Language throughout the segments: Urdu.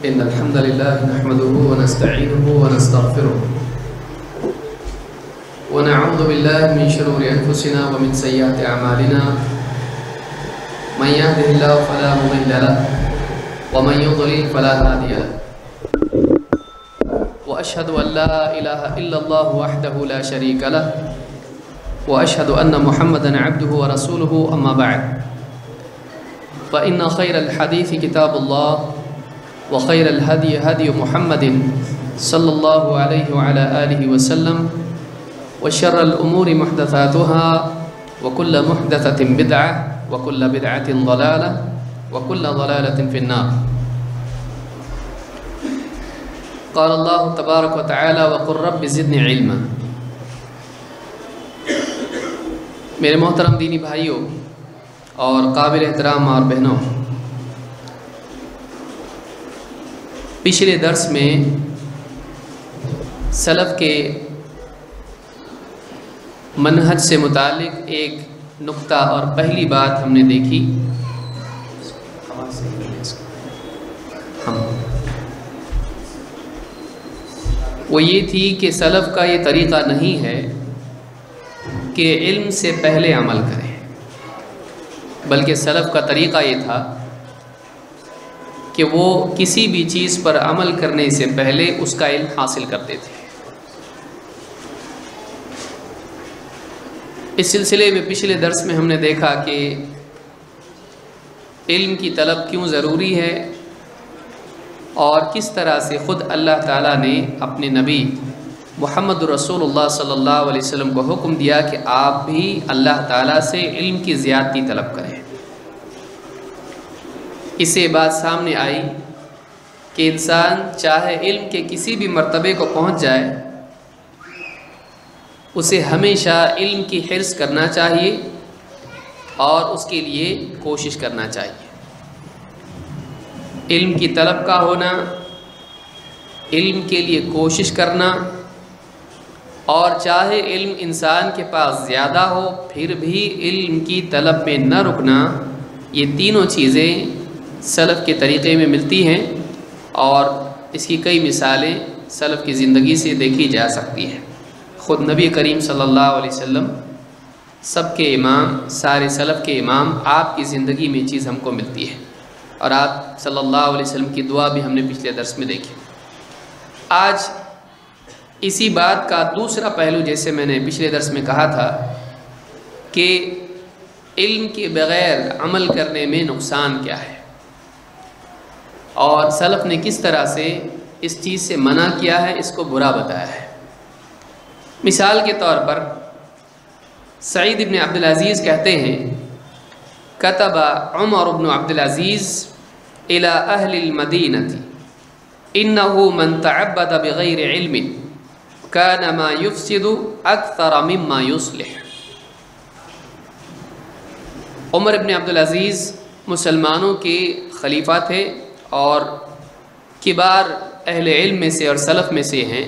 إن الحمد لله نحمده ونستعينه ونستغفره ونعوذ بالله من شرور أنفسنا ومن سيئات أعمالنا من يهده الله فلا مضل له ومن يضلل فلا هادي له وأشهد أن لا إله إلا الله وحده لا شريك له وأشهد أن محمدًا عبده ورسوله أما بعد فإن خير الحديث كتاب الله وخير الهدي هدي محمد صلى الله عليه وعلى آله وسلم وشر الأمور محدثاتها وكل محدثة بدعة وكل بدعة ضلالة وكل ضلالة في النار. قال الله تبارك وتعالى وقل رب زدني علما. میرے محترم دینی بھائیوں اور قابل احترام اور بہنوں، پچھلے درس میں سلف کے منہج سے متعلق ایک نقطہ اور پہلی بات ہم نے دیکھی، وہ یہ تھی کہ سلف کا یہ طریقہ نہیں ہے کہ علم سے پہلے عمل کریں، بلکہ سلف کا طریقہ یہ تھا کہ وہ کسی بھی چیز پر عمل کرنے سے پہلے اس کا علم حاصل کرتے تھے۔ اس سلسلے میں پچھلے درس میں ہم نے دیکھا کہ علم کی طلب کیوں ضروری ہے اور کس طرح سے خود اللہ تعالیٰ نے اپنے نبی محمد رسول اللہ صلی اللہ علیہ وسلم کو حکم دیا کہ آپ بھی اللہ تعالیٰ سے علم کی زیادتی طلب کریں۔ اس سے بات سامنے آئی کہ انسان چاہے علم کے کسی بھی مرتبے کو پہنچ جائے، اسے ہمیشہ علم کی حرص کرنا چاہیے اور اس کے لیے کوشش کرنا چاہیے۔ علم کی طلب کا ہونا، علم کے لیے کوشش کرنا، اور چاہے علم انسان کے پاس زیادہ ہو پھر بھی علم کی طلب میں نہ رکنا، یہ تینوں چیزیں سلف کے طریقے میں ملتی ہیں اور اس کی کئی مثالیں سلف کی زندگی سے دیکھی جا سکتی ہیں۔ خود نبی کریم صلی اللہ علیہ وسلم سب کے امام، سارے سلف کے امام، آپ کی زندگی میں یہ چیز ہم کو ملتی ہے، اور آپ صلی اللہ علیہ وسلم کی دعا بھی ہم نے پچھلے درس میں دیکھی۔ آج اسی بات کا دوسرا پہلو، جیسے میں نے پچھلے درس میں کہا تھا کہ علم کے بغیر عمل کرنے میں نقصان کیا ہے اور سلف نے کس طرح سے اس چیز سے منع کیا ہے، اس کو برا بتایا ہے۔ مثال کے طور پر سعید ابن عبدالعزیز کہتے ہیں کتب عمر بن عبدالعزیز الى اہل المدینہ انه من تعبد بغیر علم کان ما یفسد اکثر مما یصلح۔ عمر ابن عبدالعزیز مسلمانوں کے خلیفہ تھے اور کبار اہل علم میں سے اور سلف میں سے ہیں۔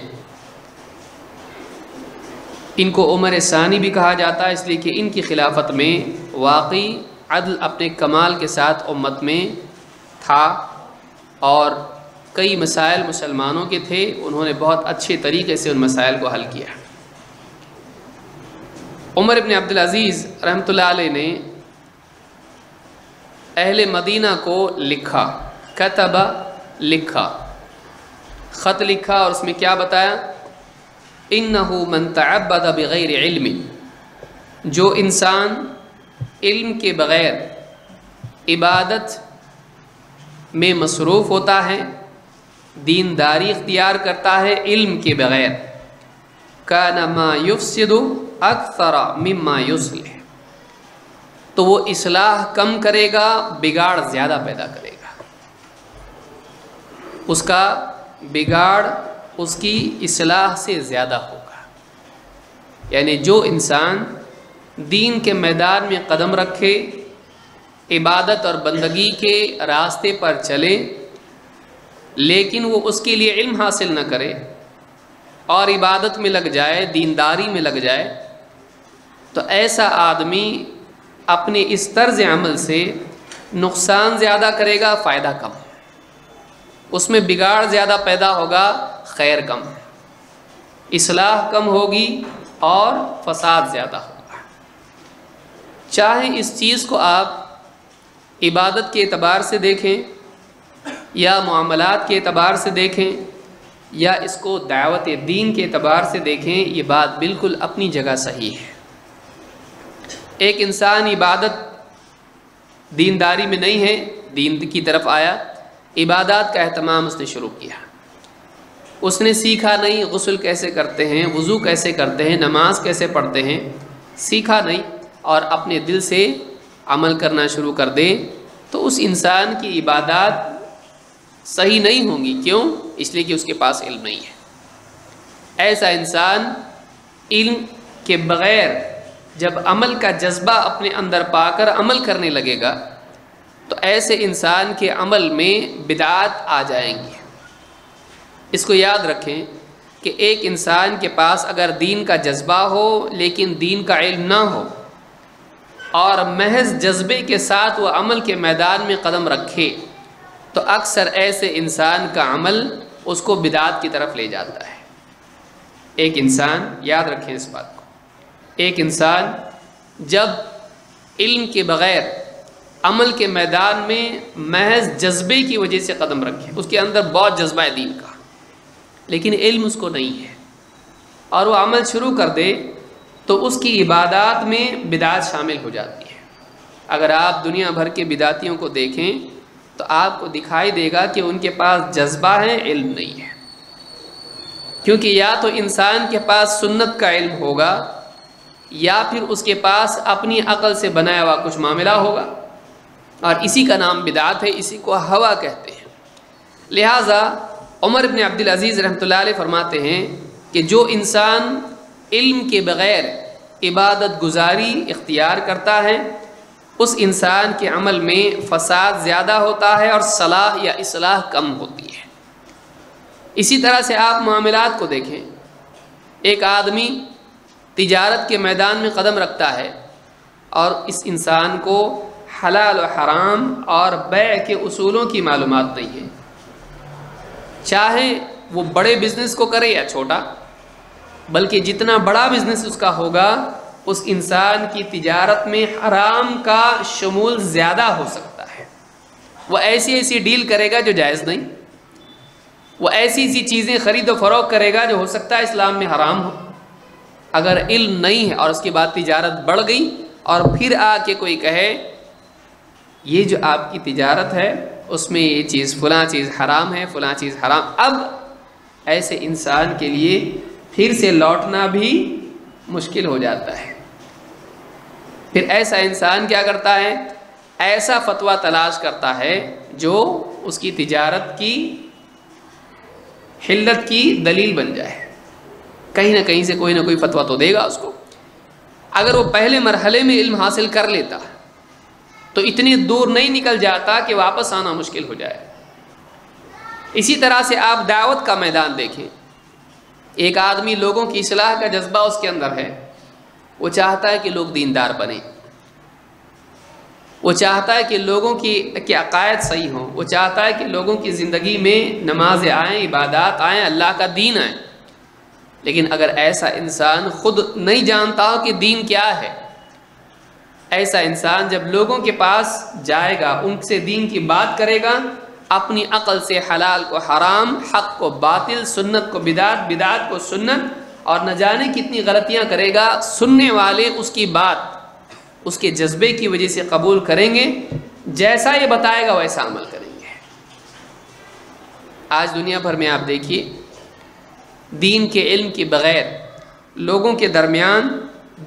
ان کو عمر ثانی بھی کہا جاتا ہے اس لیے کہ ان کی خلافت میں واقعی عدل اپنے کمال کے ساتھ امت میں تھا اور کئی مسائل مسلمانوں کے تھے، انہوں نے بہت اچھے طریقے سے ان مسائل کو حل کیا۔ عمر ابن عبدالعزیز رحمۃ اللہ علیہ نے اہل مدینہ کو لکھا، کتب لکھا، خط لکھا، اور اس میں کیا بتایا؟ انہ من تعبد بغیر علم، جو انسان علم کے بغیر عبادت میں مصروف ہوتا ہے، دینداری اختیار کرتا ہے علم کے بغیر، کان ما یفسد اکثر مما یصلح، تو وہ اصلاح کم کرے گا، بگاڑ زیادہ پیدا کرے گا۔ اس کا بگاڑ اس کی اصلاح سے زیادہ ہوگا۔ یعنی جو انسان دین کے میدان میں قدم رکھے، عبادت اور بندگی کے راستے پر چلے، لیکن وہ اس کے لیے علم حاصل نہ کرے اور عبادت میں لگ جائے، دینداری میں لگ جائے، تو ایسا آدمی اپنے اس طرز عمل سے نقصان زیادہ کرے گا، فائدہ کم۔ اس میں بگاڑ زیادہ پیدا ہوگا، خیر کم، اصلاح کم ہوگی اور فساد زیادہ ہوگا۔ چاہے اس چیز کو آپ عبادت کے اعتبار سے دیکھیں یا معاملات کے اعتبار سے دیکھیں یا اس کو دعوت دین کے اعتبار سے دیکھیں، یہ بات بالکل اپنی جگہ صحیح ہے۔ ایک انسان عبادت دینداری میں نہیں ہے، دین کی طرف آیا، عبادات کا اہتمام اس نے شروع کیا، اس نے سیکھا نہیں غسل کیسے کرتے ہیں، وضو کیسے کرتے ہیں، نماز کیسے پڑھتے ہیں، سیکھا نہیں، اور اپنے دل سے عمل کرنا شروع کر دے، تو اس انسان کی عبادات صحیح نہیں ہوں گی۔ کیوں؟ اس لیے کہ اس کے پاس علم نہیں ہے۔ ایسا انسان علم کے بغیر جب عمل کا جذبہ اپنے اندر پا کر عمل کرنے لگے گا تو ایسے انسان کے عمل میں بدعات آ جائیں گی۔ اس کو یاد رکھیں کہ ایک انسان کے پاس اگر دین کا جذبہ ہو لیکن دین کا علم نہ ہو اور محض جذبے کے ساتھ وہ عمل کے میدان میں قدم رکھے تو اکثر ایسے انسان کا عمل اس کو بدعات کی طرف لے جاتا ہے۔ ایک انسان، یاد رکھیں اس بات کو، ایک انسان جب علم کے بغیر عمل کے میدان میں محض جذبے کی وجہ سے قدم رکھے، اس کے اندر بہت جذبہ ہے دین کا لیکن علم اس کو نہیں ہے، اور وہ عمل شروع کر دے تو اس کی عبادات میں بدعات شامل ہو جاتی ہے۔ اگر آپ دنیا بھر کے بدعتیوں کو دیکھیں تو آپ کو دکھائی دے گا کہ ان کے پاس جذبہ ہے، علم نہیں ہے، کیونکہ یا تو انسان کے پاس سنت کا علم ہوگا یا پھر اس کے پاس اپنی عقل سے بنایا ہوا کچھ معاملہ ہوگا، اور اسی کا نام بدعت ہے، اسی کو ہوا کہتے ہیں۔ لہٰذا عمر بن عبدالعزیز رحمۃ اللہ علیہ فرماتے ہیں کہ جو انسان علم کے بغیر عبادت گزاری اختیار کرتا ہے اس انسان کے عمل میں فساد زیادہ ہوتا ہے اور صلاح یا اصلاح کم ہوتی ہے۔ اسی طرح سے آپ معاملات کو دیکھیں، ایک آدمی تجارت کے میدان میں قدم رکھتا ہے اور اس انسان کو حلال و حرام اور بیع کے اصولوں کی معلومات نہیں ہے، چاہے وہ بڑے بزنس کو کرے یا چھوٹا، بلکہ جتنا بڑا بزنس اس کا ہوگا اس انسان کی تجارت میں حرام کا شمول زیادہ ہو سکتا ہے۔ وہ ایسی ایسی ڈیل کرے گا جو جائز نہیں، وہ ایسی ایسی چیزیں خرید و فروخت کرے گا جو ہو سکتا ہے اسلام میں حرام ہو۔ اگر علم نہیں ہے اور اس کے بعد تجارت بڑھ گئی اور پھر آ کے کوئی کہے یہ جو آپ کی تجارت ہے اس میں یہ چیز فلاں چیز حرام ہے، فلاں چیز حرام، اب ایسے انسان کے لیے پھر سے لوٹنا بھی مشکل ہو جاتا ہے۔ پھر ایسا انسان کیا کرتا ہے؟ ایسا فتویٰ تلاش کرتا ہے جو اس کی تجارت کی حلت کی دلیل بن جائے، کہیں نہ کہیں سے کوئی نہ کوئی فتویٰ تو دے گا اس کو۔ اگر وہ پہلے مرحلے میں علم حاصل کر لیتا تو اتنی دور نہیں نکل جاتا کہ واپس آنا مشکل ہو جائے۔ اسی طرح سے آپ دعوت کا میدان دیکھیں، ایک آدمی لوگوں کی اصلاح کا جذبہ اس کے اندر ہے، وہ چاہتا ہے کہ لوگ دیندار بنیں، وہ چاہتا ہے کہ لوگوں کی عقائد صحیح ہوں، وہ چاہتا ہے کہ لوگوں کی زندگی میں نمازیں آئیں، عبادات آئیں، اللہ کا دین آئیں۔ لیکن اگر ایسا انسان خود نہیں جانتا ہو کہ دین کیا ہے، ایسا انسان جب لوگوں کے پاس جائے گا، ان سے دین کی بات کرے گا، اپنی عقل سے حلال کو حرام، حق کو باطل، سنت کو بدعت، بدعت کو سنت، اور نہ جانے کتنی غلطیاں کرے گا، سننے والے اس کی بات اس کے جذبے کی وجہ سے قبول کریں گے، جیسا یہ بتائے گا ویسا عمل کریں گے۔ آج دنیا بھر میں آپ دیکھیے دین کے علم کے بغیر لوگوں کے درمیان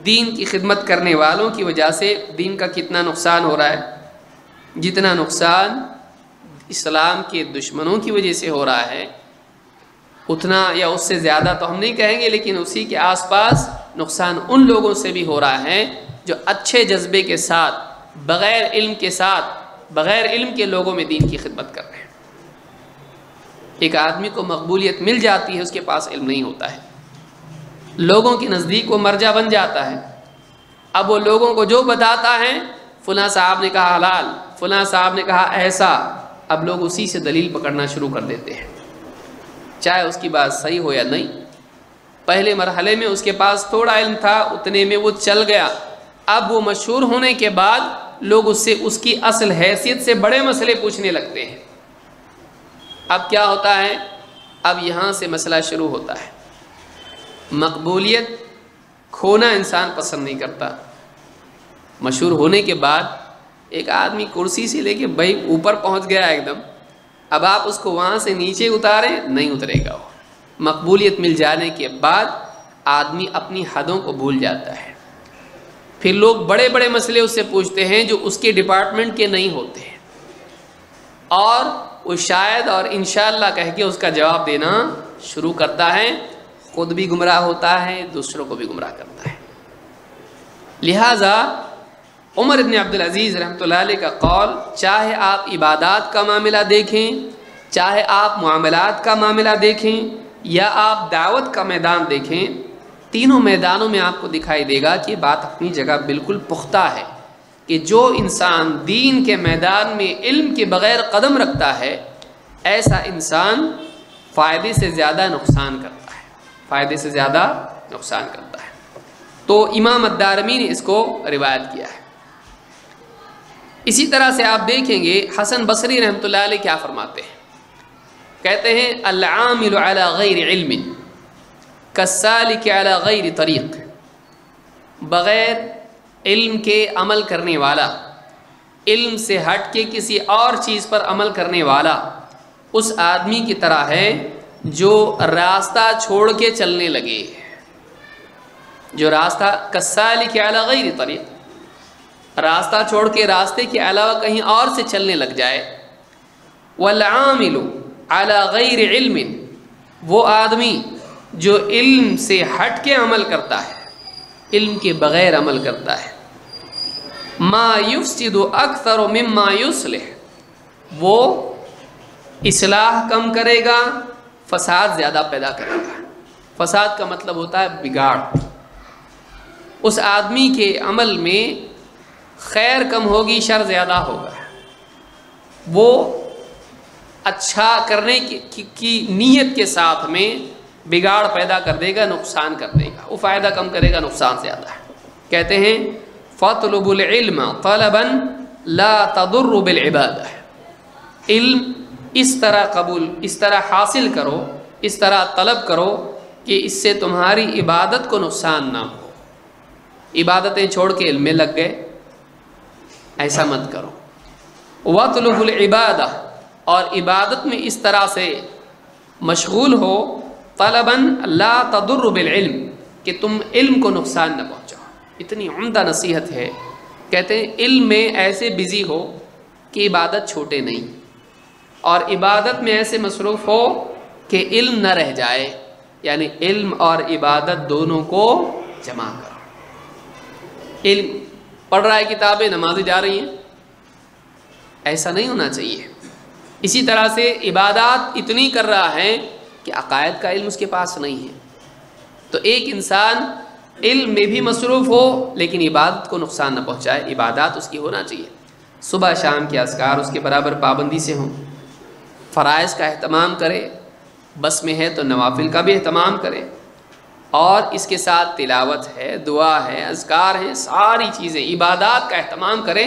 دین کی خدمت کرنے والوں کی وجہ سے دین کا کتنا نقصان ہو رہا ہے۔ جتنا نقصان اسلام کے دشمنوں کی وجہ سے ہو رہا ہے اتنا یا اس سے زیادہ تو ہم نہیں کہیں گے، لیکن اسی کے آس پاس نقصان ان لوگوں سے بھی ہو رہا ہے جو اچھے جذبے کے ساتھ بغیر علم کے ساتھ بغیر علم کے لوگوں میں دین کی خدمت کر رہے ہیں۔ ایک آدمی کو مقبولیت مل جاتی ہے، اس کے پاس علم نہیں ہوتا ہے، لوگوں کے نزدیک وہ مرجع بن جاتا ہے۔ اب وہ لوگوں کو جو بتاتا ہے، فلاں صاحب نے کہا حلال، فلاں صاحب نے کہا ایسا، اب لوگ اسی سے دلیل پکڑنا شروع کر دیتے ہیں، چاہے اس کی بات صحیح ہو یا نہیں۔ پہلے مرحلے میں اس کے پاس تھوڑا علم تھا، اتنے میں وہ چل گیا، اب وہ مشہور ہونے کے بعد لوگ اس سے اس کی اصل حیثیت سے بڑے مسئلے پوچھنے لگتے ہیں۔ اب کیا ہوتا ہے؟ اب یہاں سے مسئلہ شروع ہوتا ہے۔ مقبولیت کھونا انسان پسند نہیں کرتا۔ مشہور ہونے کے بعد ایک آدمی کرسی سے لے کے بھائی اوپر پہنچ گیا ایک دم، اب آپ اس کو وہاں سے نیچے اتاریں نہیں اترے گا وہ۔ مقبولیت مل جانے کے بعد آدمی اپنی حدوں کو بھول جاتا ہے، پھر لوگ بڑے بڑے مسئلے اس سے پوچھتے ہیں جو اس کے ڈپارٹمنٹ کے نہیں ہوتے ہیں، اور وہ شاید اور انشاءاللہ کہہ کے اس کا جواب دینا شروع کرتا ہے، خود بھی گمراہ ہوتا ہے، دوسروں کو بھی گمراہ کرتا ہے۔ لہٰذا عمر بن عبدالعزیز رحمۃ اللہ علیہ کا قول، چاہے آپ عبادات کا معاملہ دیکھیں، چاہے آپ معاملات کا معاملہ دیکھیں، یا آپ دعوت کا میدان دیکھیں، تینوں میدانوں میں آپ کو دکھائی دے گا کہ بات اپنی جگہ بالکل پختہ ہے کہ جو انسان دین کے میدان میں علم کے بغیر قدم رکھتا ہے، ایسا انسان فائدے سے زیادہ نقصان کرتا ہے، فائدے سے زیادہ نقصان کرتا ہے۔ تو امام الدارمی نے اس کو روایت کیا ہے۔ اسی طرح سے آپ دیکھیں گے حسن بصری رحمۃ اللہ علیہ کیا فرماتے ہیں، کہتے ہیں العامل علی غیر علم کالسالک علی غیر طریق، بغیر علم کے عمل کرنے والا، علم سے ہٹ کے کسی اور چیز پر عمل کرنے والا اس آدمی کی طرح ہے جو راستہ چھوڑ کے چلنے لگے، جو راستہ کالسالک علی غیر طریق، راستہ چھوڑ کے راستے کے علاوہ کہیں اور سے چلنے لگ جائے۔ والعامل علی غیر علم، وہ آدمی جو علم سے ہٹ کے عمل کرتا ہے، علم کے بغیر عمل کرتا ہے، ما یفسد اکثر مما یصلح، وہ اصلاح کم کرے گا، فساد زیادہ پیدا کرے گا۔ فساد کا مطلب ہوتا ہے بگاڑ۔ اس آدمی کے عمل میں خیر کم ہوگی، شر زیادہ ہوگا۔ وہ اچھا کرنے کی نیت کے ساتھ میں بگاڑ پیدا کر دے گا، نقصان کر دے گا، وہ فائدہ کم کرے گا، نقصان زیادہ ہے۔ کہتے ہیں فَاطْلُبُوا الْعِلْمَ طَلَبًا لَا تَضُرُّ بِالْعِبَادَةِ، علم اس طرح حاصل کرو، اس طرح طلب کرو کہ اس سے تمہاری عبادت کو نقصان نہ ہو۔ عبادتیں چھوڑ کے علم میں لگ گئے، ایسا مت کرو۔ وَاطْلُبُوا الْعِبَادَةِ، اور عبادت میں اس طرح سے مشغول ہو، طلباً لا تضر بالعلم، کہ تم علم کو نقصان نہ پہنچاؤ۔ اتنی عمدہ نصیحت ہے۔ کہتے ہیں علم میں ایسے بزی ہو کہ عبادت چھوٹے نہیں، اور عبادت میں ایسے مصروف ہو کہ علم نہ رہ جائے، یعنی علم اور عبادت دونوں کو جمع کرو۔ علم پڑھ رہا ہے کتابیں، نمازیں جا رہی ہیں، ایسا نہیں ہونا چاہیے۔ اسی طرح سے عبادات اتنی کر رہا ہے کہ عقائد کا علم اس کے پاس نہیں ہے۔ تو ایک انسان علم میں بھی مصروف ہو لیکن عبادت کو نقصان نہ پہنچائے، عبادات اس کی ہونا چاہیے، صبح شام کے اذکار اس کے برابر پابندی سے ہوں، فرائض کا اہتمام کرے، بس میں ہے تو نوافل کا بھی اہتمام کرے، اور اس کے ساتھ تلاوت ہے، دعا ہے، اذکار ہیں، ساری چیزیں عبادات کا اہتمام کرے۔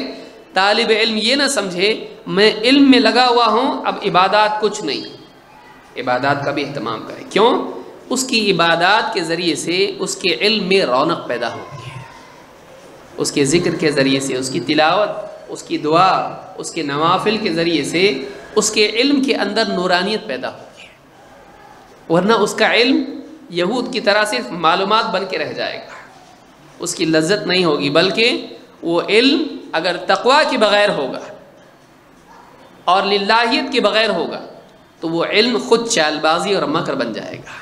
طالب علم یہ نہ سمجھے میں علم میں لگا ہوا ہوں اب عبادات کچھ نہیں، عبادات کا بھی اہتمام کرے۔ کیوں؟ اس کی عبادات کے ذریعے سے اس کے علم میں رونق پیدا ہوتی ہے، اس کے ذکر کے ذریعے سے، اس کی تلاوت، اس کی دعا، اس کے نوافل کے ذریعے سے اس کے علم کے اندر نورانیت پیدا ہوتی ہے، ورنہ اس کا علم یہود کی طرح صرف معلومات بن کے رہ جائے گا، اس کی لذت نہیں ہوگی، بلکہ وہ علم اگر تقوی کے بغیر ہوگا اور للہیت کے بغیر ہوگا تو وہ علم خود چال بازی اور مکر بن جائے گا۔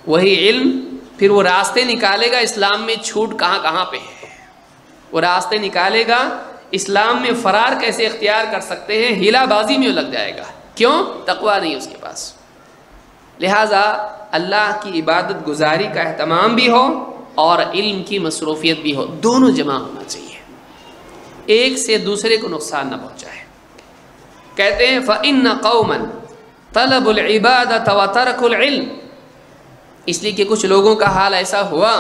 وہی علم پھر وہ راستے نکالے گا اسلام میں چھوٹ کہاں کہاں پہ ہے، وہ راستے نکالے گا اسلام میں فرار کیسے اختیار کر سکتے ہیں، ہیلا بازی میں لگ جائے گا۔ کیوں؟ تقوی نہیں اس کے پاس۔ لہٰذا اللہ کی عبادت گزاری کا اہتمام بھی ہو اور علم کی مصروفیت بھی ہو، دونوں جمع ہونا چاہیے، ایک سے دوسرے کو نقصان نہ پہنچائے۔ کہتے ہیں فَإِنَّ قَوْمًا طَلَبُوا الْعِبَادَةَ وَتَرَكُوا الْعِلْمَ، اس لیے کہ کچھ لوگوں کا حال ایسا ہوا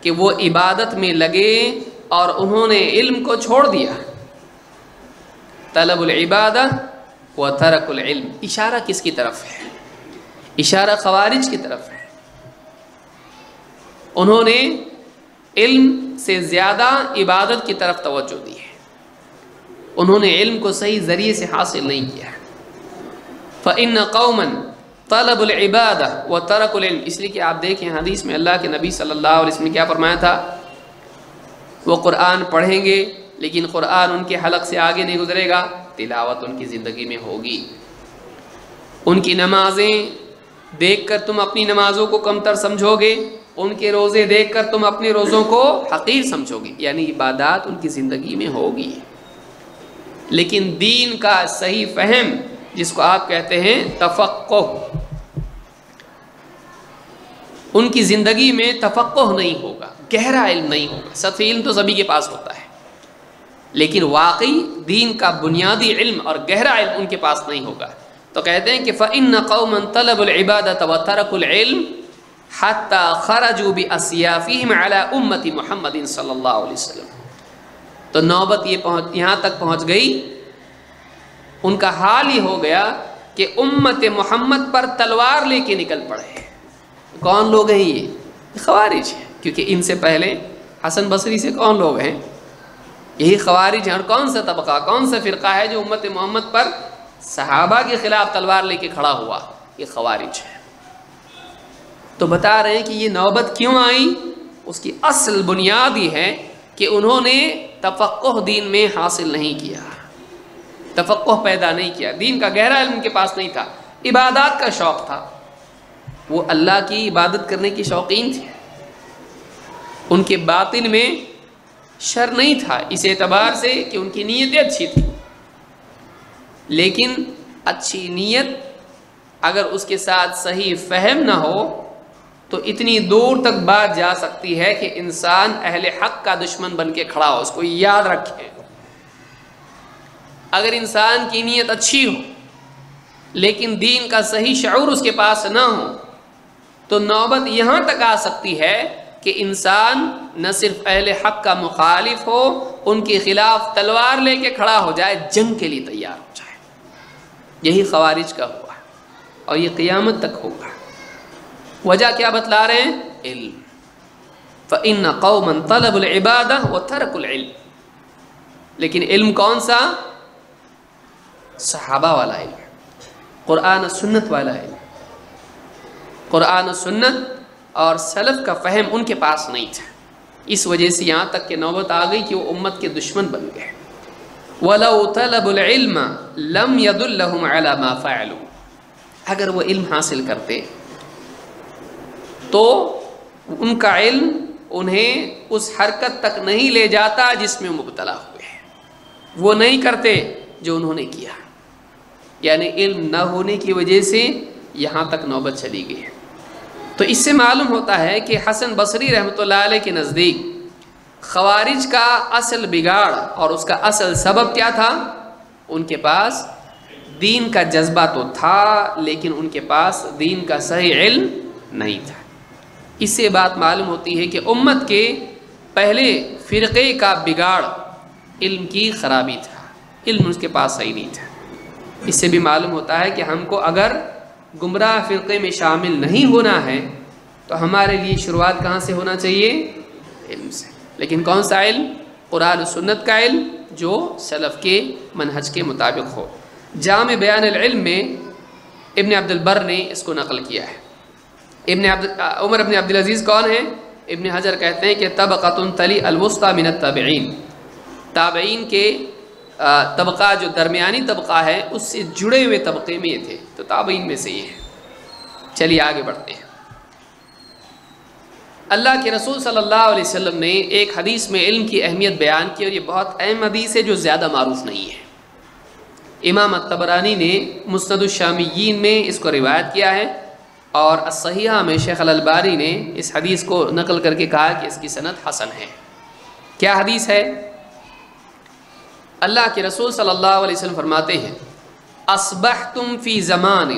کہ وہ عبادت میں لگے اور انہوں نے علم کو چھوڑ دیا. طلب العبادہ وترک العلم، اشارہ کس کی طرف ہے؟ اشارہ خوارج کی طرف ہے. انہوں نے علم سے زیادہ عبادت کی طرف توجہ دی ہے، انہوں نے علم کو صحیح ذریعے سے حاصل نہیں کیا. فَإِنَّ قَوْمًا طَلَبُوا الْعِبَادَةَ وَتَرَكُوا الْعِلْمَ، اس لیے کہ آپ دیکھیں حدیث میں اللہ کے نبی صلی اللہ علیہ وسلم نے کیا فرمایا تھا؟ وہ قرآن پڑھیں گے لیکن قرآن ان کے حلق سے آگے نہیں گزرے گا، تلاوت ان کی زندگی میں ہوگی. ان کی نمازیں دیکھ کر تم اپنی نمازوں کو کمتر سمجھو گے، ان کے روزے دیکھ کر تم اپنے روزوں کو حقیر سمجھو گے، یعنی عبادات ان کی زندگی میں ہوگی. لیکن دین کا صحیح فہم جس کو آپ کہتے ہیں تفقہ، ان کی زندگی میں تفقہ نہیں ہوگا، گہرا علم نہیں ہوگا. سطحی علم تو سبھی کے پاس ہوتا ہے لیکن واقعی دین کا بنیادی علم اور گہرا علم ان کے پاس نہیں ہوگا. تو کہتے ہیں کہ فَإِنَّ قَوْمًا طَلَبُوا الْعِبَادَةَ وَتَرَكُوا الْعِلْمَ حَتَّى خَرَجُوا بِأَسْيَافِهِمْ عَلَىٰ أُمَّةِ مُحَمَّدٍ صلی اللہ علیہ وسلم. تو نوبت یہاں تک پہنچ گئی، ان کا حال ہی ہو گیا کہ امت محمد پر تلوار لے کے نکل پڑے. کون لوگ ہیں یہ؟ خوارج ہیں، کیونکہ ان سے پہلے حسن بصری سے کون لوگ ہیں؟ یہی خوارج ہیں. اور کون سا طبقہ، کون سا فرقہ ہے جو امت محمد پر صحابہ کے خلاف تلوار لے کے کھڑا ہوا؟ یہ خوارج ہے. تو بتا رہے ہیں کہ یہ نوبت کیوں آئی، اس کی اصل بنیاد یہ ہے کہ انہوں نے تفقہ دین میں حاصل نہیں کیا، تفقہ پیدا نہیں کیا، دین کا گہرا علم ان کے پاس نہیں تھا. عبادات کا شوق تھا، وہ اللہ کی عبادت کرنے کی شوقین تھے، ان کے باطن میں شر نہیں تھا اس اعتبار سے کہ ان کی نیتیں اچھی تھیں. لیکن اچھی نیت اگر اس کے ساتھ صحیح فہم نہ ہو تو اتنی دور تک بات جا سکتی ہے کہ انسان اہل حق کا دشمن بن کے کھڑا ہو. اس کو یاد رکھیں، اگر انسان کی نیت اچھی ہو لیکن دین کا صحیح شعور اس کے پاس نہ ہو تو نوبت یہاں تک آ سکتی ہے کہ انسان نہ صرف اہل حق کا مخالف ہو، ان کے خلاف تلوار لے کے کھڑا ہو جائے، جنگ کے لیے تیار ہو جائے. یہی خوارج کا ہوا اور یہ قیامت تک ہوگا. وجہ کیا بتلا رہے ہیں؟ علم. فَإِنَّ قَوْمًا طَلَبُوا الْعِبَادَةَ وَتَرَكُوا الْعِلْمَ. لیکن علم کون سا؟ صحابہ والا علم، قرآن و سنت والا علم. قرآن و سنت اور سلف کا فہم ان کے پاس نہیں تھا، اس وجہ سے یہاں تک کہ نوبت آ گئی کہ وہ امت کے دشمن بن گئے. وَلَوْ طَلَبُوا الْعِلْمَ لَمْ يَدُلَّهُمْ عَلَى مَا فَعَلُوا. اگر وہ علم حاصل کرتے تو ان کا علم انہیں اس حرکت تک نہیں لے جاتا جس میں مبتلا ہوئے ہیں. وہ نہیں کرتے جو انہوں نے کیا، یعنی علم نہ ہونے کی وجہ سے یہاں تک نوبت چلی گئی. تو اس سے معلوم ہوتا ہے کہ حسن بصری رحمۃ اللہ علیہ کے نزدیک خوارج کا اصل بگاڑ اور اس کا اصل سبب کیا تھا؟ ان کے پاس دین کا جذبہ تو تھا لیکن ان کے پاس دین کا صحیح علم نہیں تھا. اس سے بات معلوم ہوتی ہے کہ امت کے پہلے فرقے کا بگاڑ علم کی خرابی تھا، علم اس کے پاس صحیح نہیں تھا. اس سے بھی معلوم ہوتا ہے کہ ہم کو اگر گمراہ فرقے میں شامل نہیں ہونا ہے تو ہمارے لیے شروعات کہاں سے ہونا چاہیے؟ علم سے. لیکن کون سا علم؟ قرآن و سنت کا علم جو سلف کے منہج کے مطابق ہو. جامع بیان العلم میں ابن عبد البر نے اس کو نقل کیا ہے. عمر ابن عبدالعزیز کون ہیں؟ ابن حجر کہتے ہیں کہ طبقۃ تلی الوسطی من التابعین، تابعین کے طبقہ جو درمیانی طبقہ ہے اس سے جڑے ہوئے طبقے میں یہ تھے، تو تابعین میں سے یہ ہے. چلیے آگے بڑھتے ہیں. اللہ کے رسول صلی اللہ علیہ وسلم نے ایک حدیث میں علم کی اہمیت بیان کی، اور یہ بہت اہم حدیث ہے جو زیادہ معروف نہیں ہے. امام الطبرانی نے مسند الشامیین میں اس کو روایت کیا ہے، اور الصحیحہ میں شیخ الالبانی نے اس حدیث کو نقل کر کے کہا کہ اس کی سند حسن ہے. کیا حدیث ہے؟ اللہ کے رسول صلی اللہ علیہ وسلم فرماتے ہیں اصبحتم فی زمان،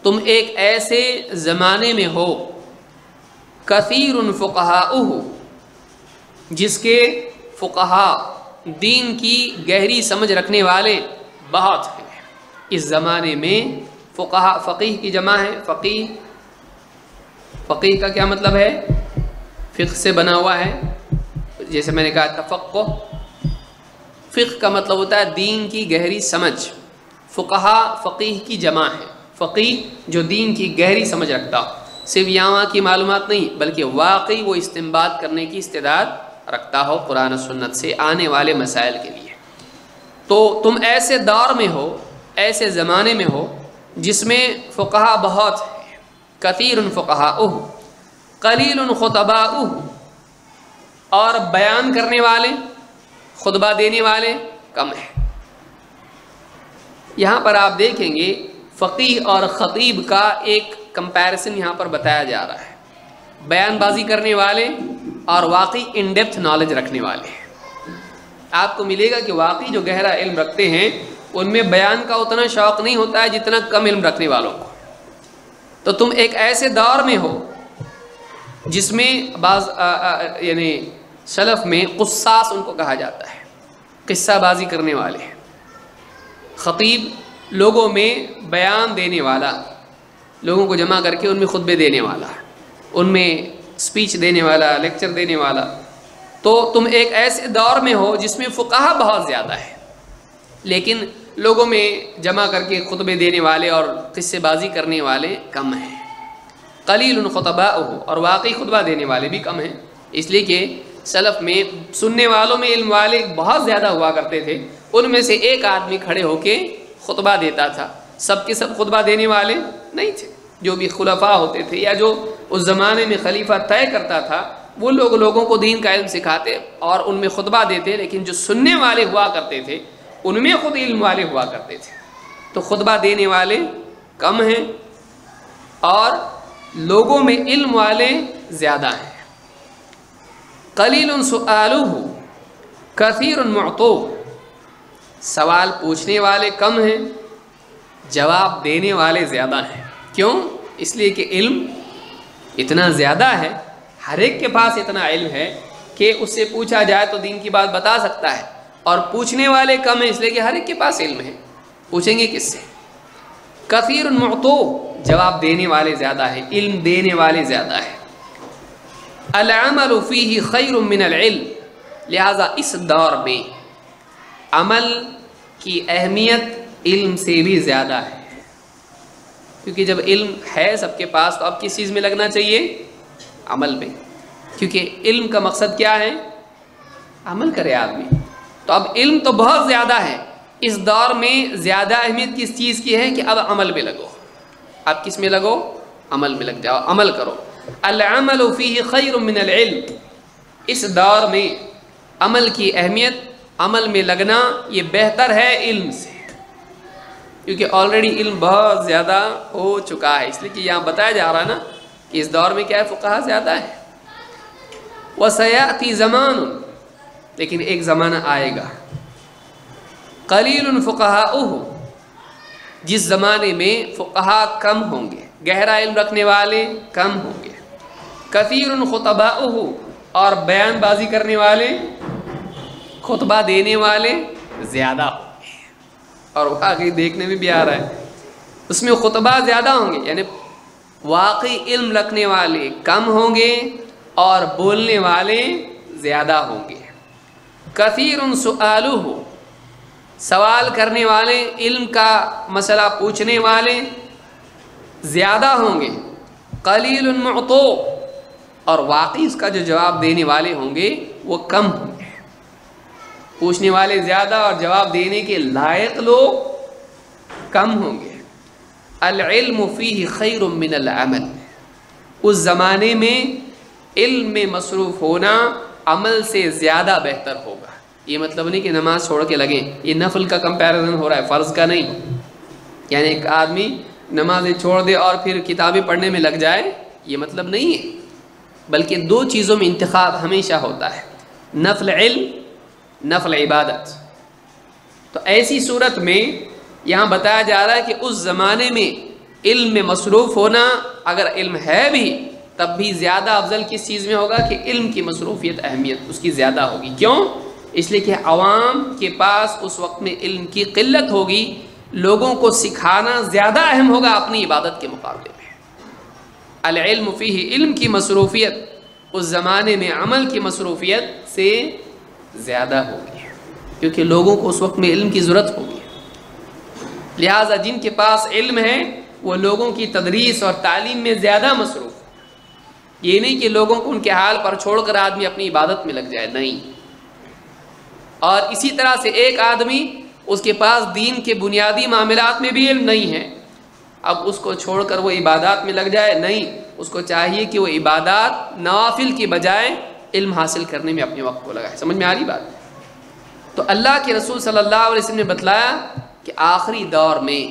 تم ایک ایسے زمانے میں ہو کثیر فقہاؤہ، جس کے فقہا دین کی گہری سمجھ رکھنے والے بہت ہیں۔ اس زمانے میں فقہا، فقیہ کی جمع ہے، فقیہ کا کیا مطلب ہے؟ فقہ سے بنا ہوا ہے، جیسے میں نے کہا تفقہ، فقہ کا مطلب ہوتا ہے دین کی گہری سمجھ، فقہا فقیہ کی جمع ہے، فقیہ جو دین کی گہری سمجھ رکھتا ہو، صرف یہاں کی معلومات نہیں بلکہ واقعی وہ استنباط کرنے کی استعداد رکھتا ہو قرآن و سنت سے آنے والے مسائل کے لیے۔ تو تم ایسے دور میں ہو، ایسے زمانے میں ہو جس میں فقہا بہت ہیں، کثیر فقہاؤہ قلیل خطباؤہ، اور بیان کرنے والے، خطبہ دینے والے کم ہیں۔ یہاں پر آپ دیکھیں گے فقیہ اور خطیب کا ایک کمپیریزن یہاں پر بتایا جا رہا ہے، بیان بازی کرنے والے اور واقعی ان ڈیپتھ نالج رکھنے والے۔ آپ کو ملے گا کہ واقعی جو گہرا علم رکھتے ہیں ان میں بیان کا اتنا شوق نہیں ہوتا ہے جتنا کم علم رکھنے والوں کو۔ تو تم ایک ایسے دور میں ہو جس میں بعض یعنی سلف میں قصاص ان کو کہا جاتا ہے، قصہ بازی کرنے والے۔ خطیب لوگوں میں بیان دینے والا، لوگوں کو جمع کر کے ان میں خطبے دینے والا، ان میں اسپیچ دینے والا، لیکچر دینے والا۔ تو تم ایک ایسے دور میں ہو جس میں فقہا بہت زیادہ ہے لیکن لوگوں میں جمع کر کے خطبے دینے والے اور قصے بازی کرنے والے کم ہیں۔ قلیل خطباؤہ، اور واقعی خطبہ دینے والے بھی کم ہیں، اس لیے کہ سلف میں سننے والوں میں علم والے بہت زیادہ ہوا کرتے تھے، ان میں سے ایک آدمی کھڑے ہو کے خطبہ دیتا تھا، سب کے سب خطبہ دینے والے نہیں تھے۔ جو بھی خلفاء ہوتے تھے یا جو اس زمانے میں خلیفہ طے کرتا تھا وہ لوگوں کو دین کا علم سکھاتے اور ان میں خطبہ دیتے، لیکن جو سننے والے ہوا کرتے تھے ان میں خود علم والے ہوا کرتے تھے۔ تو خطبہ دینے والے کم ہیں اور لوگوں میں علم والے زیادہ ہیں۔ قلیل سؤالہ کثیر معطوہ، سوال پوچھنے والے کم ہیں، جواب دینے والے زیادہ ہیں۔ کیوں؟ اس لیے کہ علم اتنا زیادہ ہے، ہر ایک کے پاس اتنا علم ہے کہ اس سے پوچھا جائے تو دین کی بات بتا سکتا ہے، اور پوچھنے والے کم ہیں اس لیے کہ ہر ایک کے پاس علم ہے، پوچھیں گے کس سے؟ کثیر معطوہ، جواب دینے والے زیادہ ہیں، علم دینے والے زیادہ ہیں۔ العمل فیہ خیر من العلم، لہذا اس دور میں عمل کی اہمیت علم سے بھی زیادہ ہے، کیونکہ جب علم ہے سب کے پاس تو اب کس چیز میں لگنا چاہیے؟ عمل میں، کیونکہ علم کا مقصد کیا ہے؟ عمل کرے آدمی۔ تو اب علم تو بہت زیادہ ہے، اس دور میں زیادہ اہمیت کس چیز کی ہے کہ اب عمل میں لگو۔ اب کس میں لگو؟ عمل میں لگ جاؤ، عمل کرو۔ العمل فیہ خیر من العلم، اس دور میں عمل کی اہمیت، عمل میں لگنا یہ بہتر ہے علم سے، کیونکہ آلریڈی علم بہت زیادہ ہو چکا ہے، اس لیے کہ یہاں بتایا جا رہا ہے نا کہ اس دور میں کیا ہے؟ فقہا زیادہ ہے۔ وَسَيَأْتِي زَمَانٌ، لیکن ایک زمانہ آئے گا، قلیل فقہاؤہ، جس زمانے میں فقہا کم ہوں گے، گہرا علم رکھنے والے کم ہوں گے، کثیر خطباؤہ، اور بیان بازی کرنے والے، خطبہ دینے والے زیادہ ہوں گے۔ اور واقعی دیکھنے میں بھی آ رہا ہے اس میں خطبہ زیادہ ہوں گے، یعنی واقعی علم رکھنے والے کم ہوں گے اور بولنے والے زیادہ ہوں گے۔ کثیر سؤالہ، سوال کرنے والے، علم کا مسئلہ پوچھنے والے زیادہ ہوں گے۔ قلیل معطوہ، اور واقعی اس کا جو جواب دینے والے ہوں گے وہ کم ہوں گے۔ پوچھنے والے زیادہ اور جواب دینے کے لائق لوگ کم ہوں گے۔ العلم فیہ خیر من العمل، اس زمانے میں علم میں مصروف ہونا عمل سے زیادہ بہتر ہوگا۔ یہ مطلب نہیں کہ نماز چھوڑ کے لگیں، یہ نفل کا کمپیریزن ہو رہا ہے، فرض کا نہیں۔ یعنی ایک آدمی نمازیں چھوڑ دے اور پھر کتابیں پڑھنے میں لگ جائے، یہ مطلب نہیں ہے، بلکہ دو چیزوں میں انتخاب ہمیشہ ہوتا ہے، نفل علم، نفل عبادت۔ تو ایسی صورت میں یہاں بتایا جا رہا ہے کہ اس زمانے میں علم میں مصروف ہونا، اگر علم ہے بھی تب بھی زیادہ افضل کس چیز میں ہوگا کہ علم کی مصروفیت، اہمیت اس کی زیادہ ہوگی۔ کیوں؟ اس لیے کہ عوام کے پاس اس وقت میں علم کی قلت ہوگی، لوگوں کو سکھانا زیادہ اہم ہوگا اپنی عبادت کے مقابلے میں۔ العلم فیہ، علم کی مصروفیت اس زمانے میں عمل کی مصروفیت سے زیادہ ہوگی، کیونکہ لوگوں کو اس وقت میں علم کی ضرورت ہوگی۔ لہٰذا جن کے پاس علم ہے وہ لوگوں کی تدریس اور تعلیم میں زیادہ مصروف۔ یہ نہیں کہ لوگوں کو ان کے حال پر چھوڑ کر آدمی اپنی عبادت میں لگ جائے، نہیں۔ اور اسی طرح سے ایک آدمی اس کے پاس دین کے بنیادی معاملات میں بھی علم نہیں ہے، اب اس کو چھوڑ کر وہ عبادات میں لگ جائے، نہیں۔ اس کو چاہیے کہ وہ عبادات نوافل کی بجائے علم حاصل کرنے میں اپنے وقت کو لگائے۔ سمجھ میں آ رہی بات؟ تو اللہ کے رسول صلی اللہ علیہ وسلم نے بتلایا کہ آخری دور میں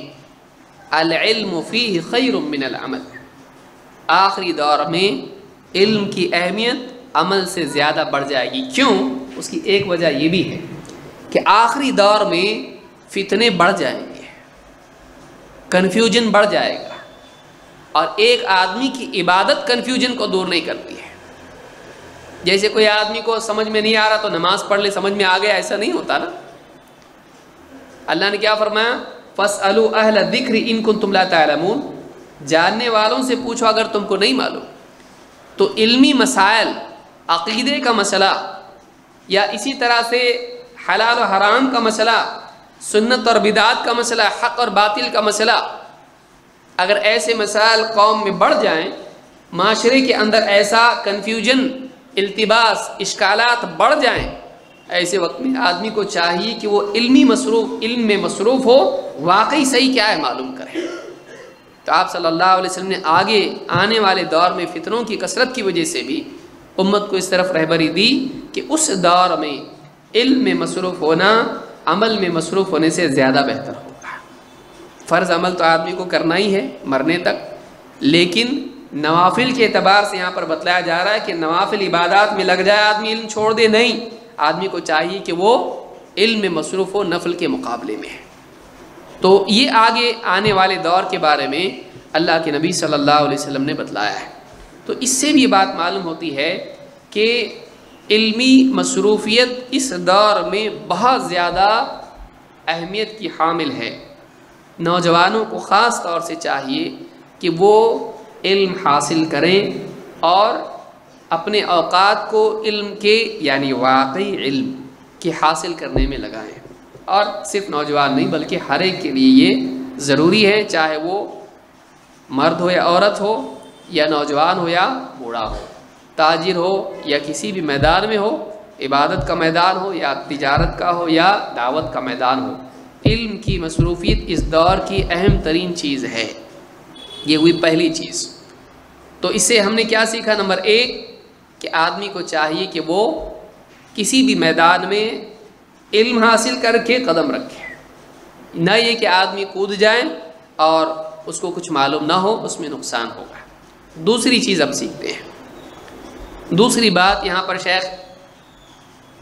العلم فیہ خیر من العمل، آخری دور میں علم کی اہمیت عمل سے زیادہ بڑھ جائے گی۔ کیوں؟ اس کی ایک وجہ یہ بھی ہے کہ آخری دور میں فتنے بڑھ جائیں گے، کنفیوژن بڑھ جائے گا، اور ایک آدمی کی عبادت کنفیوژن کو دور نہیں کرتی ہے۔ جیسے کوئی آدمی کو سمجھ میں نہیں آ رہا تو نماز پڑھ لے، سمجھ میں آ گیا، ایسا نہیں ہوتا نا۔ اللہ نے کیا فرمایا؟ فَاسْأَلُوا أَهْلَ الذِّكْرِ إِن كُنتُمْ لَا تَعْلَمُونَ، جاننے والوں سے پوچھو اگر تم کو نہیں معلوم۔ تو علمی مسائل، عقیدے کا مسئلہ، یا اسی طرح سے حلال و حرام کا مسئلہ، سنت اور بدعات کا مسئلہ، حق اور باطل کا مسئلہ، اگر ایسے مسائل قوم میں بڑھ جائیں، معاشرے کے اندر ایسا کنفیوژن، التباس، اشکالات بڑھ جائیں، ایسے وقت میں آدمی کو چاہیے کہ وہ علم میں مصروف ہو، واقعی صحیح کیا ہے معلوم کرے۔ تو آپ صلی اللہ علیہ وسلم نے آگے آنے والے دور میں فتنوں کی کثرت کی وجہ سے بھی امت کو اس طرف رہبری دی کہ اس دور میں علم میں مصروف ہونا عمل میں مصروف ہونے سے زیادہ بہتر ہوگا۔ فرض عمل تو آدمی کو کرنا ہی ہے مرنے تک، لیکن نوافل کے اعتبار سے یہاں پر بتلایا جا رہا ہے کہ نوافل عبادات میں لگ جائے آدمی، علم چھوڑ دے، نہیں۔ آدمی کو چاہیے کہ وہ علم میں مصروف ہو نفل کے مقابلے میں۔ تو یہ آگے آنے والے دور کے بارے میں اللہ کے نبی صلی اللہ علیہ وسلم نے بتلایا ہے۔ تو اس سے بھی بات معلوم ہوتی ہے کہ علمی مصروفیت اس دور میں بہت زیادہ اہمیت کی حامل ہے۔ نوجوانوں کو خاص طور سے چاہیے کہ وہ علم حاصل کریں اور اپنے اوقات کو علم کے، یعنی واقعی علم کے حاصل کرنے میں لگائیں۔ اور صرف نوجوان نہیں بلکہ ہر ایک کے لیے یہ ضروری ہے، چاہے وہ مرد ہو یا عورت ہو، یا نوجوان ہو یا بوڑھا ہو، تاجر ہو یا کسی بھی میدان میں ہو، عبادت کا میدان ہو یا تجارت کا ہو یا دعوت کا میدان ہو، علم کی مصروفیت اس دور کی اہم ترین چیز ہے۔ یہ ہوئی پہلی چیز۔ تو اس سے ہم نے کیا سیکھا؟ نمبر ایک کہ آدمی کو چاہیے کہ وہ کسی بھی میدان میں علم حاصل کر کے قدم رکھے، نہ یہ کہ آدمی کود جائے اور اس کو کچھ معلوم نہ ہو، اس میں نقصان ہوگا۔ دوسری چیز اب سیکھتے ہیں۔ دوسری بات یہاں پر شیخ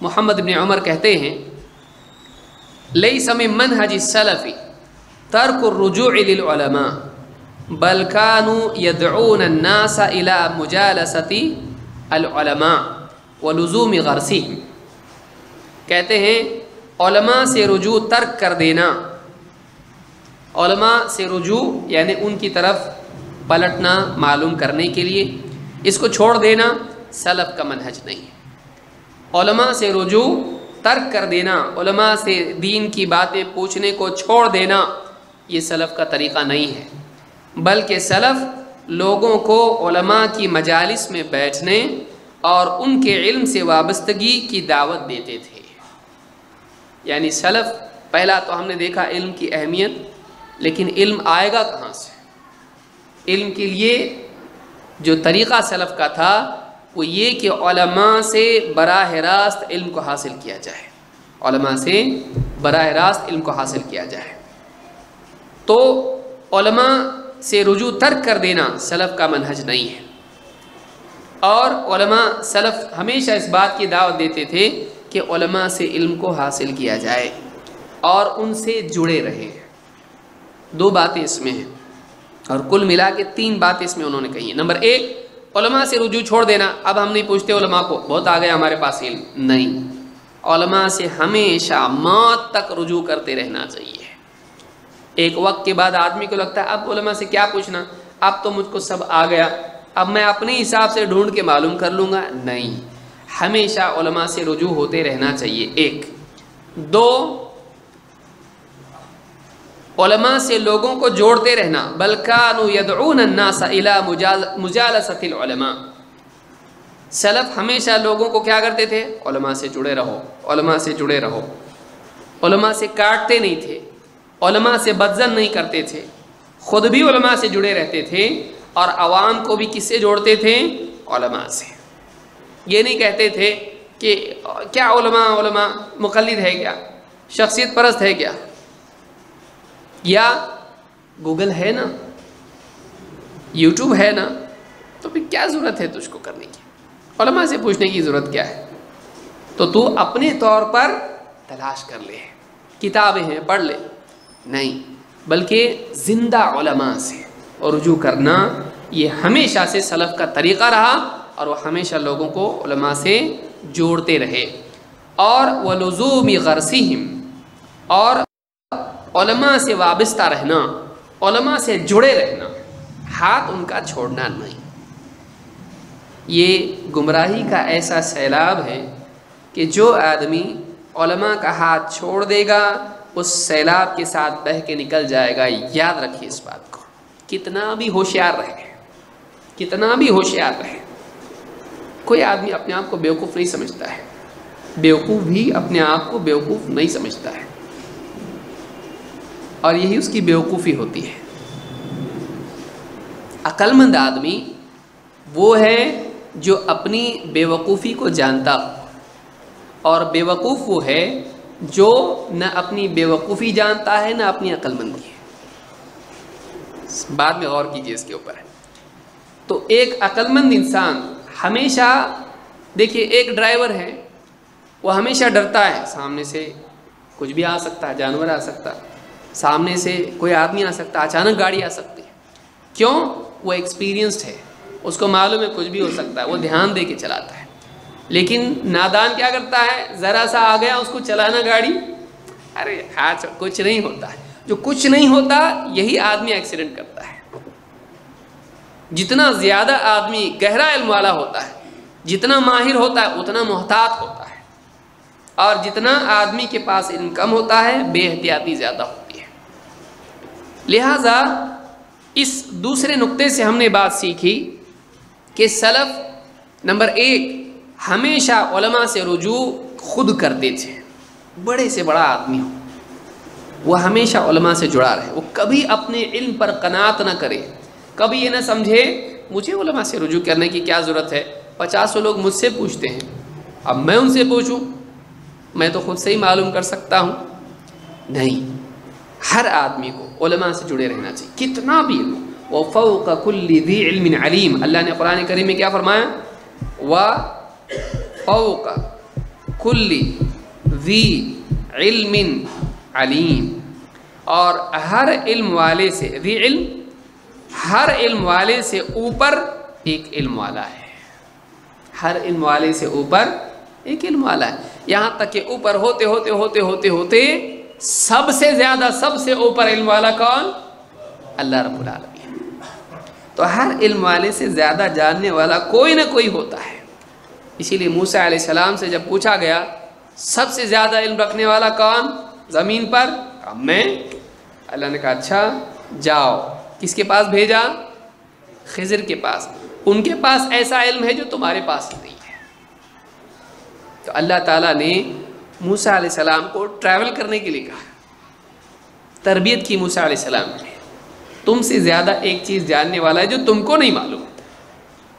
محمد بن عمر کہتے ہیں، لیس من منہج السلف ترک الرجوع للعلماء بل كانوا يدعون الناس الى مجالسة العلماء ولزوم غرسهم۔ کہتے ہیں علماء سے رجوع ترک کر دینا، علماء سے رجوع یعنی ان کی طرف پلٹنا معلوم کرنے کے لیے، اس کو چھوڑ دینا سلف کا منہج نہیں ہے۔ علماء سے رجوع ترک کر دینا، علماء سے دین کی باتیں پوچھنے کو چھوڑ دینا، یہ سلف کا طریقہ نہیں ہے، بلکہ سلف لوگوں کو علماء کی مجالس میں بیٹھنے اور ان کے علم سے وابستگی کی دعوت دیتے تھے۔ یعنی سلف، پہلا تو ہم نے دیکھا علم کی اہمیت، لیکن علم آئے گا کہاں سے؟ علم کے لیے جو طریقہ سلف کا تھا وہ یہ کہ علماء سے براہ راست علم کو حاصل کیا جائے، علماء سے براہ راست علم کو حاصل کیا جائے۔ تو علماء سے رجوع ترک کر دینا سلف کا منہج نہیں ہے، اور علماء سلف ہمیشہ اس بات کی دعوت دیتے تھے کہ علماء سے علم کو حاصل کیا جائے۔ اور ان سے جڑے رہے. دو باتیں اس میں ہیں اور کل ملا کے 3 باتیں اس میں انہوں نے کہی ہیں. نمبر 1 علماء سے رجوع چھوڑ دینا. اب ہم نہیں پوچھتے علماء کو، بہت آ گیا ہمارے پاس علم. نہیں، علماء سے ہمیشہ موت تک رجوع کرتے رہنا چاہیے. ایک وقت کے بعد آدمی کو لگتا ہے اب علماء سے کیا پوچھنا، اب تو مجھ کو سب آ گیا، اب میں اپنے حساب سے ڈھونڈ کے معلوم کر لوں گا. نہیں، ہمیشہ علماء سے رجوع ہوتے رہنا چاہیے. 1 2 علماء سے لوگوں کو جوڑتے رہنا. بل کانوا یدعون الناس الی مجالسۃ العلماء. سلف ہمیشہ لوگوں کو کیا کرتے تھے؟ علماء سے جڑے رہو، علماء سے جڑے رہو. علماء سے کاٹتے نہیں تھے، علماء سے بدظن نہیں کرتے تھے، خود بھی علماء سے جڑے رہتے تھے اور عوام کو بھی کس سے جوڑتے تھے؟ علماء سے. یہ نہیں کہتے تھے کہ کیا علماء مقلد ہے کیا، شخصیت پرست ہے کیا، یا گوگل ہے نا، یوٹیوب ہے نا، تو پھر کیا ضرورت ہے تجھ کو کرنے کی، علماء سے پوچھنے کی ضرورت کیا ہے؟ تو اپنے طور پر تلاش کر لے، کتابیں ہیں پڑھ لے. نہیں، بلکہ زندہ علماء سے رجوع کرنا یہ ہمیشہ سے سلف کا طریقہ رہا اور وہ ہمیشہ لوگوں کو علماء سے جوڑتے رہے. اور وَلُزُومِ غَرْسِهِمْ، اور علماء سے وابستہ رہنا، علماء سے جڑے رہنا، ہاتھ ان کا چھوڑنا نہیں. یہ گمراہی کا ایسا سیلاب ہے کہ جو آدمی علماء کا ہاتھ چھوڑ دے گا اس سیلاب کے ساتھ بہہ کے نکل جائے گا. یاد رکھیے اس بات کو، کتنا بھی ہوشیار رہے، کتنا بھی ہوشیار رہے. کوئی آدمی اپنے آپ کو بیوقوف نہیں سمجھتا ہے، بیوقوف بھی اپنے آپ کو بیوقوف نہیں سمجھتا ہے، اور یہی اس کی بیوقوفی ہوتی ہے. عقل مند آدمی وہ ہے جو اپنی بیوقوفی کو جانتا ہو، اور بیوقوف وہ ہے جو نہ اپنی بیوقوفی جانتا ہے نہ اپنی عقل مندی ہے. بعد میں غور کیجیے اس کے اوپر. تو ایک عقل مند انسان ہمیشہ، دیکھیے ایک ڈرائیور ہے وہ ہمیشہ ڈرتا ہے، سامنے سے کچھ بھی آ سکتا ہے، جانور آ سکتا ہے، سامنے سے کوئی آدمی آ سکتا ہے، اچانک گاڑی آ سکتی ہے. کیوں؟ وہ ایکسپیرینسڈ ہے، اس کو معلوم ہے کچھ بھی ہو سکتا ہے، وہ دھیان دے کے چلاتا ہے. لیکن نادان کیا کرتا ہے؟ ذرا سا آ گیا اس کو چلانا گاڑی، ارے آج کچھ نہیں ہوتا ہے. جو کچھ نہیں ہوتا یہی آدمی ایکسیڈنٹ کرتا ہے. جتنا زیادہ آدمی گہرا علم والا ہوتا ہے، جتنا ماہر ہوتا ہے اتنا محتاط ہوتا ہے، اور جتنا آدمی کے پاس علم کم ہوتا ہے بے احتیاطی زیادہ ہوتی ہے. لہذا اس دوسرے نقطے سے ہم نے بات سیکھی کہ سلف نمبر 1 ہمیشہ علماء سے رجوع خود کرتے تھے. بڑے سے بڑا آدمی ہو وہ ہمیشہ علماء سے جڑا رہے، وہ کبھی اپنے علم پر قناعت نہ کرے، کبھی یہ نہ سمجھے مجھے علماء سے رجوع کرنے کی کیا ضرورت ہے، 50 لوگ مجھ سے پوچھتے ہیں، اب میں ان سے پوچھوں، میں تو خود سے ہی معلوم کر سکتا ہوں. نہیں، ہر آدمی کو علماء سے جڑے رہنا چاہیے، کتنا بھی علم. وَفَوْقَ كُلِّ ذِي عِلْمٍ عَلِيمٍ، اللہ نے قرآن کریم میں کیا فرمایا؟ وَفَوْقَ كُلِّ ذِي عِلْمٍ علیم، اور ہر علم والے سے، ذی علم، ہر علم والے سے اوپر ایک علم والا ہے. ہر علم والے سے اوپر ایک علم والا ہے. یہاں تک کہ اوپر ہوتے ہوتے ہوتے ہوتے ہوتے سب سے زیادہ، سب سے اوپر علم والا کون؟ اللہ رب العالمین. تو ہر علم والے سے زیادہ جاننے والا کوئی نہ کوئی ہوتا ہے. اسی لیے موسیٰ علیہ السلام سے جب پوچھا گیا سب سے زیادہ علم رکھنے والا کون زمین پر؟ میں. اللہ نے کہا اچھا جاؤ. کس کے پاس بھیجا؟ خضر کے پاس. ان کے پاس ایسا علم ہے جو تمہارے پاس نہیں ہے. تو اللہ تعالیٰ نے موسیٰ علیہ السلام کو ٹریول کرنے کے لیے کہا، تربیت کی موسیٰ علیہ السلام نے. تم سے زیادہ ایک چیز جاننے والا ہے جو تم کو نہیں معلوم.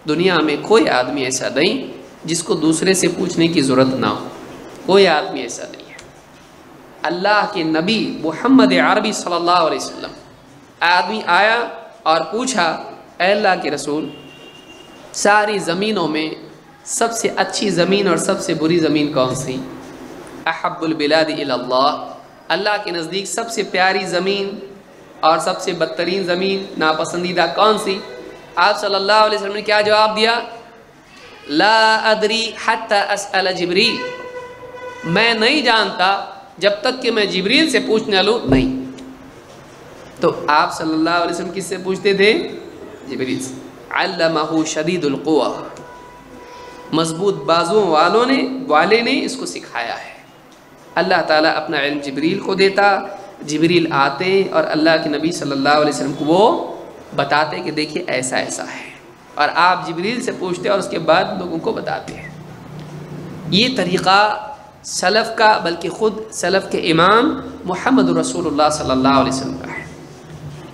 دنیا میں کوئی آدمی ایسا نہیں جس کو دوسرے سے پوچھنے کی ضرورت نہ ہو، کوئی آدمی ایسا نہیں ہے. اللہ کے نبی محمد عربی صلی اللہ علیہ وسلم، آدمی آیا اور پوچھا اے اللہ کے رسول، ساری زمینوں میں سب سے اچھی زمین اور سب سے بری زمین کون سی؟ احب البلاد الی اللہ، اللہ کے نزدیک سب سے پیاری زمین اور سب سے بدترین زمین ناپسندیدہ کون سی؟ آپ صلی اللہ علیہ وسلم نے کیا جواب دیا؟ لا ادری حتی اسأل جبریل، میں نہیں جانتا جب تک کہ میں جبریل سے پوچھنے لوں نہیں۔ تو آپ صلی اللہ علیہ وسلم کس سے پوچھتے تھے؟ جبریل سے۔ علمہ شدید القویٰ، مضبوط بازوؤں والے نے اس کو سکھایا ہے۔ اللہ تعالیٰ اپنا علم جبریل کو دیتا، جبریل آتے اور اللہ کے نبی صلی اللہ علیہ وسلم کو وہ بتاتے کہ دیکھیے ایسا ایسا ہے، اور آپ جبریل سے پوچھتے اور اس کے بعد لوگوں کو بتاتے ہیں۔ یہ طریقہ سلف کا، بلکہ خود سلف کے امام محمد رسول اللہ صلی اللہ علیہ وسلم کا ہے۔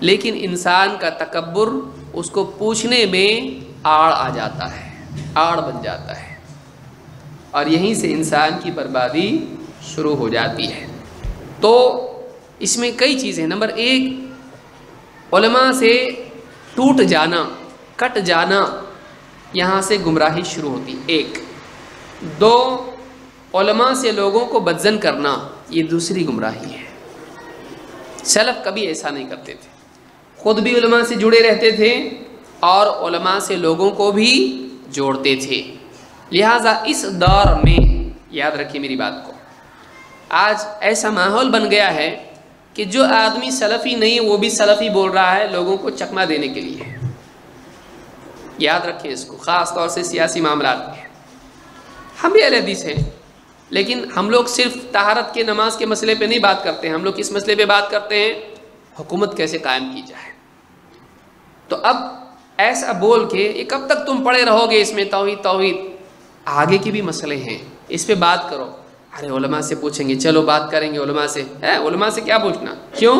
لیکن انسان کا تکبر اس کو پوچھنے میں آڑ آ جاتا ہے، آڑ بن جاتا ہے، اور یہیں سے انسان کی بربادی شروع ہو جاتی ہے۔ تو اس میں کئی چیزیں، نمبر ایک علماء سے ٹوٹ جانا، کٹ جانا، یہاں سے گمراہی شروع ہوتی، ایک۔ دو، علماء سے لوگوں کو بدظن کرنا، یہ دوسری گمراہی ہے۔ سلف کبھی ایسا نہیں کرتے تھے، خود بھی علماء سے جڑے رہتے تھے اور علماء سے لوگوں کو بھی جوڑتے تھے۔ لہٰذا اس دور میں یاد رکھیے میری بات کو، آج ایسا ماحول بن گیا ہے کہ جو آدمی سلفی نہیں وہ بھی سلفی بول رہا ہے لوگوں کو چکما دینے کے لیے۔ یاد رکھیں اس کو، خاص طور سے سیاسی معاملات میں۔ ہم بھی اہل حدیث ہیں، لیکن ہم لوگ صرف طہارت کے نماز کے مسئلے پہ نہیں بات کرتے ہیں، ہم لوگ کس مسئلے پہ بات کرتے ہیں؟ حکومت کیسے قائم کی جائے۔ تو اب ایسا بول کے یہ کب تک تم پڑے رہو گے اس میں توحید توحید؟ آگے کے بھی مسئلے ہیں، اس پہ بات کرو۔ ارے علماء سے پوچھیں گے، چلو بات کریں گے علماء سے۔ علماء سے کیا پوچھنا؟ کیوں؟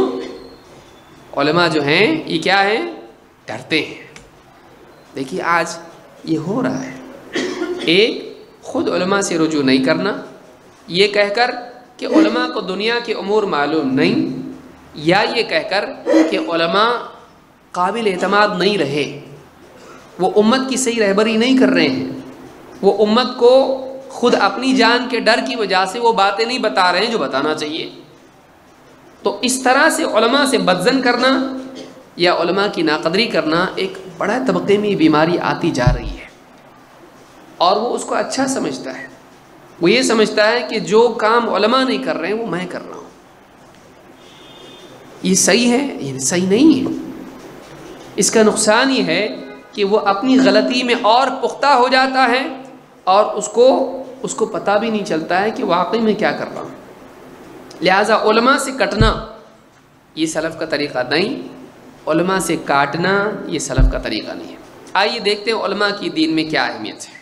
علماء جو ہیں یہ کیا ہیں؟ ڈرتے ہیں۔ دیکھیے آج یہ ہو رہا ہے، ایک خود علماء سے رجوع نہیں کرنا، یہ کہہ کر کہ علماء کو دنیا کے امور معلوم نہیں، یا یہ کہہ کر کہ علماء قابل اعتماد نہیں رہے، وہ امت کی صحیح رہبری نہیں کر رہے ہیں، وہ امت کو خود اپنی جان کے ڈر کی وجہ سے وہ باتیں نہیں بتا رہے ہیں جو بتانا چاہیے۔ تو اس طرح سے علماء سے بدظن کرنا یا علماء کی ناقدری کرنا ایک بڑا طبقے میں بیماری آتی جا رہی ہے، اور وہ اس کو اچھا سمجھتا ہے۔ وہ یہ سمجھتا ہے کہ جو کام علماء نہیں کر رہے ہیں وہ میں کر رہا ہوں۔ یہ صحیح ہے؟ یہ صحیح نہیں ہے۔ اس کا نقصان یہ ہے کہ وہ اپنی غلطی میں اور پختہ ہو جاتا ہے، اور اس کو پتہ بھی نہیں چلتا ہے کہ واقعی میں کیا کر رہا ہوں۔ لہٰذا علماء سے کٹنا یہ سلف کا طریقہ نہیں، علماء سے کاٹنا یہ سلف کا طریقہ نہیں ہے۔ آئیے دیکھتے ہیں علماء کی دین میں کیا اہمیت ہے۔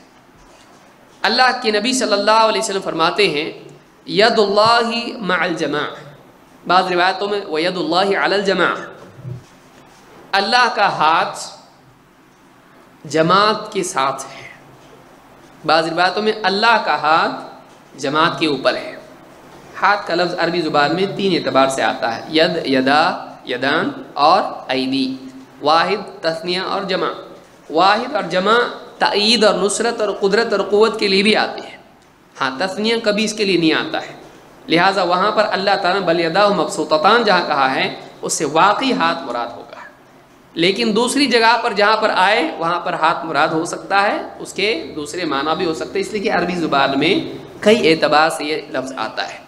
اللہ کے نبی صلی اللہ علیہ وسلم فرماتے ہیں ید اللہ مع الجماع، بعض روایتوں میں وید اللہ علی الجماع، اللہ کا ہاتھ جماعت کے ساتھ ہے۔ بعض روایتوں میں اللہ کا ہاتھ جماعت کے اوپر ہے۔ ہاتھ کا لفظ عربی زبان میں تین اعتبار سے آتا ہے، ید، یدا، یدان اور ایدی، واحد، تثنیہ اور جمع۔ واحد اور جمع تائید اور نصرت اور قدرت اور قوت کے لیے بھی آتے ہیں، ہاں تثنیہ کبھی اس کے لیے نہیں آتا ہے۔ لہٰذا وہاں پر اللہ تعالیٰ بل یداہ مبسوطتان جہاں کہا ہے اس سے واقعی ہاتھ مراد ہوگا، لیکن دوسری جگہ پر جہاں پر آئے وہاں پر ہاتھ مراد ہو سکتا ہے، اس کے دوسرے معنی بھی ہو سکتے ہیں، اس لیے کہ عربی زبان میں کئی اعتبار سے یہ لفظ آتا ہے،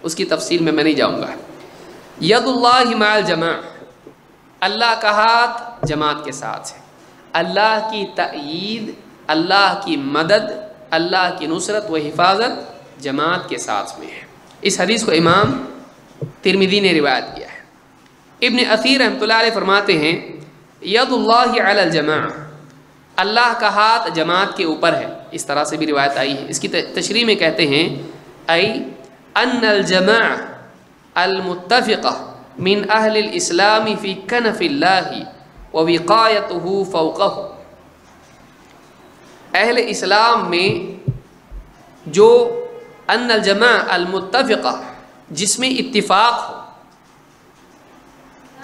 اس کی تفصیل میں نہیں جاؤں گا۔ ید اللہ مع الجماع، اللہ کا ہاتھ جماعت کے ساتھ ہے۔ اللہ کی تائید، اللہ کی مدد، اللہ کی نصرت و حفاظت جماعت کے ساتھ میں ہے۔ اس حدیث کو امام ترمذی نے روایت کیا ہے۔ ابن اثیر رحمۃ اللہ علیہ فرماتے ہیں ید اللہ علی الجماع، اللہ کا ہاتھ جماعت کے اوپر ہے، اس طرح سے بھی روایت آئی ہے۔ اس کی تشریح میں کہتے ہیں ای ان الجماع المتفقہ من اہل الاسلام فی کنف اللہ ووقایتہ فوقہ، اہل اسلام میں جو ان الجماع المتفقہ جس میں اتفاق ہو،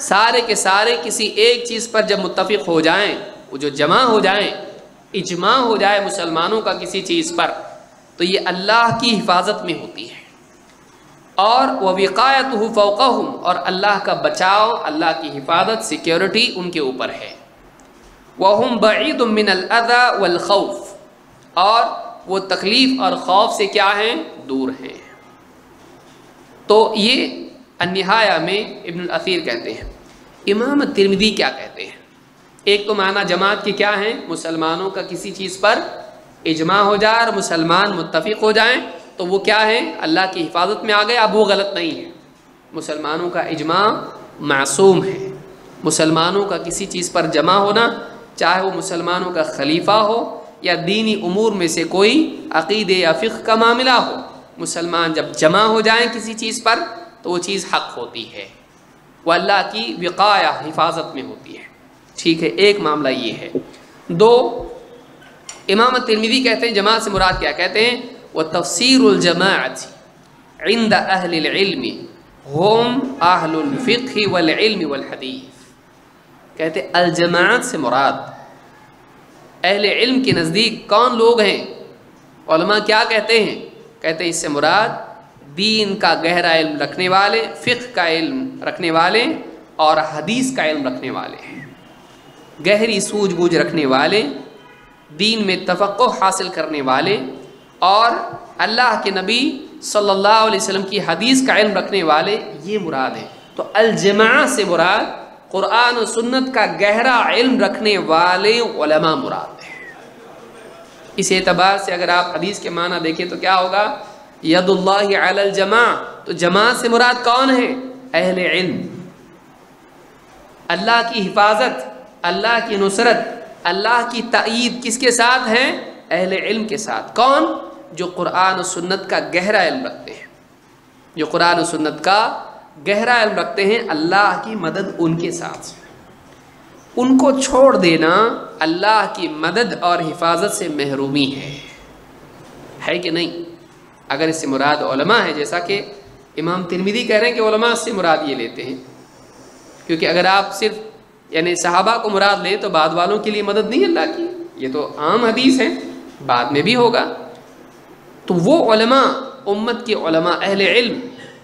سارے کے سارے کسی ایک چیز پر جب متفق ہو جائیں، وہ جو جمع ہو جائیں، اجماع ہو جائے مسلمانوں کا کسی چیز پر، تو یہ اللہ کی حفاظت میں ہوتی ہے۔ اور وَوِقَایَتُهُ فَوْقَهُمْ، اور اللہ کا بچاؤ، اللہ کی حفاظت، سیکیورٹی ان کے اوپر ہے۔ وَهُمْ بَعِيدٌ مِّنَ الْأَذَى وَالْخَوْفِ، اور وہ تکلیف اور خوف سے کیا ہیں؟ دور ہیں۔ تو یہ النہایہ میں ابن الاثیر کہتے ہیں۔ امام ترمذی کیا کہتے ہیں؟ ایک تو معنی جماعت کے کیا ہیں؟ مسلمانوں کا کسی چیز پر اجماع ہو جائے اور مسلمان متفق ہو جائیں تو وہ کیا ہے؟ اللہ کی حفاظت میں آ گئے، اب وہ غلط نہیں ہے۔ مسلمانوں کا اجماع معصوم ہے۔ مسلمانوں کا کسی چیز پر جمع ہونا، چاہے وہ مسلمانوں کا خلیفہ ہو یا دینی امور میں سے کوئی عقیدے یا فقہ کا معاملہ ہو، مسلمان جب جمع ہو جائیں کسی چیز پر تو وہ چیز حق ہوتی ہے، وہ اللہ کی وقایہ، حفاظت میں ہوتی ہے۔ ٹھیک ہے، ایک معاملہ یہ ہے۔ دو، امام ترمذی کہتے ہیں جماعت سے مراد کیا؟ کہتے ہیں وَتَفْسِيرُ الْجَمَاعَةِ عِنْدَ أَهْلِ الْعِلْمِ هُمْ أَهْلُ الْفِقْهِ وَالْعِلْمِ وَالْحَدِيثِ، کہتے ہیں الجماعت سے مراد اہل علم کے نزدیک کون لوگ ہیں؟ علماء کیا کہتے ہیں؟ کہتے ہیں اس سے مراد دین کا گہرا علم رکھنے والے، فقہ کا علم رکھنے والے اور حدیث کا علم رکھنے والے ہیں، گہری سوجھ بوجھ رکھنے والے، دین میں تفقہ حاصل کرنے والے اور اللہ کے نبی صلی اللہ علیہ وسلم کی حدیث کا علم رکھنے والے، یہ مراد ہے۔ تو الجماع سے مراد قرآن و سنت کا گہرا علم رکھنے والے علماء مراد ہیں۔ اس اعتبار سے اگر آپ حدیث کے معنی دیکھیں تو کیا ہوگا؟ ید اللہ علی الجماع، تو جماعت سے مراد کون ہے؟ اہل علم۔ اللہ کی حفاظت، اللہ کی نصرت، اللہ کی تائید کس کے ساتھ ہے؟ اہل علم کے ساتھ۔ کون؟ جو قرآن و سنت کا گہرا علم رکھتے ہیں، جو قرآن و سنت کا گہرا علم رکھتے ہیں، اللہ کی مدد ان کے ساتھ۔ ان کو چھوڑ دینا اللہ کی مدد اور حفاظت سے محرومی ہے کہ نہیں؟ اگر اس سے مراد علماء ہے، جیسا کہ امام ترمذی کہہ رہے ہیں کہ علماء سے مراد یہ لیتے ہیں، کیونکہ اگر آپ صرف یعنی صحابہ کو مراد لیں تو بعد والوں کے لیے مدد نہیں اللہ کی، یہ تو عام حدیث ہے، بعد میں بھی ہوگا۔ تو وہ علماء، امت کے علماء، اہل علم،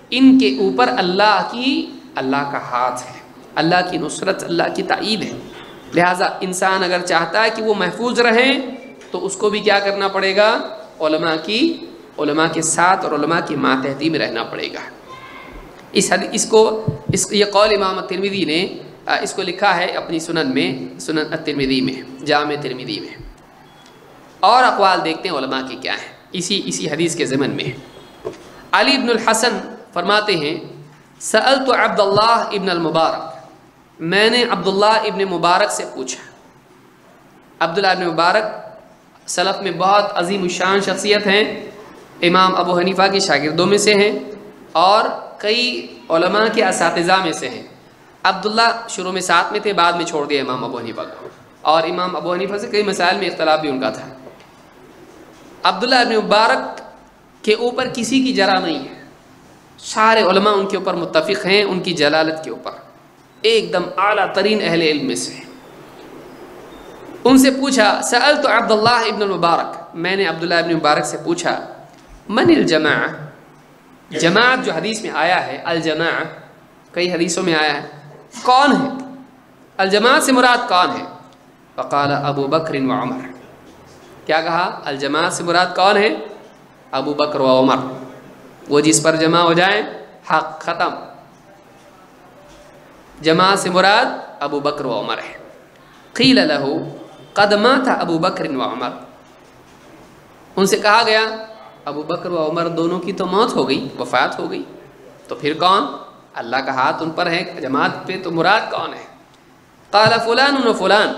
ان کے اوپر اللہ کا ہاتھ ہے، اللہ کی نصرت، اللہ کی تائید ہے۔ لہٰذا انسان اگر چاہتا ہے کہ وہ محفوظ رہیں تو اس کو بھی کیا کرنا پڑے گا؟ علماء کے ساتھ اور علماء کی ماتحتی میں رہنا پڑے گا۔ یہ قول امام ترمذی نے اس کو لکھا ہے اپنی سنن میں، سنن الترمذی میں، جامع ترمذی میں۔ اور اقوال دیکھتے ہیں علماء کے کیا ہیں اسی حدیث کے ضمن میں۔ علی بن الحسن فرماتے ہیں سألت عبداللہ ابن المبارک، میں نے عبداللہ ابن مبارک سے پوچھا۔ عبداللہ ابن مبارک سلف میں بہت عظیم الشان شخصیت ہیں، امام ابو حنیفہ کے شاگردوں میں سے ہیں اور کئی علماء کے اساتذہ میں سے ہیں۔ عبداللہ شروع میں ساتھ میں تھے، بعد میں چھوڑ دیا امام ابو حنیفہ کو، اور امام ابو حنیفہ سے کئی مسائل میں اختلاف بھی ان کا تھا۔ عبداللہ ابن مبارک کے اوپر کسی کی جرح نہیں ہے، سارے علماء ان کے اوپر متفق ہیں، ان کی جلالت کے اوپر، ایک دم اعلیٰ ترین اہل علم میں سے۔ ان سے پوچھا سألت عبداللہ ابن المبارک، میں نے عبداللہ ابن مبارک سے پوچھا من الجماع، جماعت جو حدیث میں آیا ہے، الجماع کئی حدیثوں میں آیا ہے، کون ہے؟ الجماعت سے مراد کون ہے؟ فقال ابو بکر و عمر، کیا کہا؟ الجماعت سے مراد کون ہے؟ ابو بکر و عمر، وہ جس پر جمع ہو جائیں حق ختم۔ جماعت سے مراد ابو بکر و عمر ہے۔ قیل لہ قد مات ابو بکر و عمر، ان سے کہا گیا ابو بکر و عمر دونوں کی تو موت ہو گئی، وفات ہو گئی، تو پھر کون؟ اللہ کا ہاتھ ان پر ہے، جماعت پہ تو مراد کون ہے؟ قال فلان و فلان،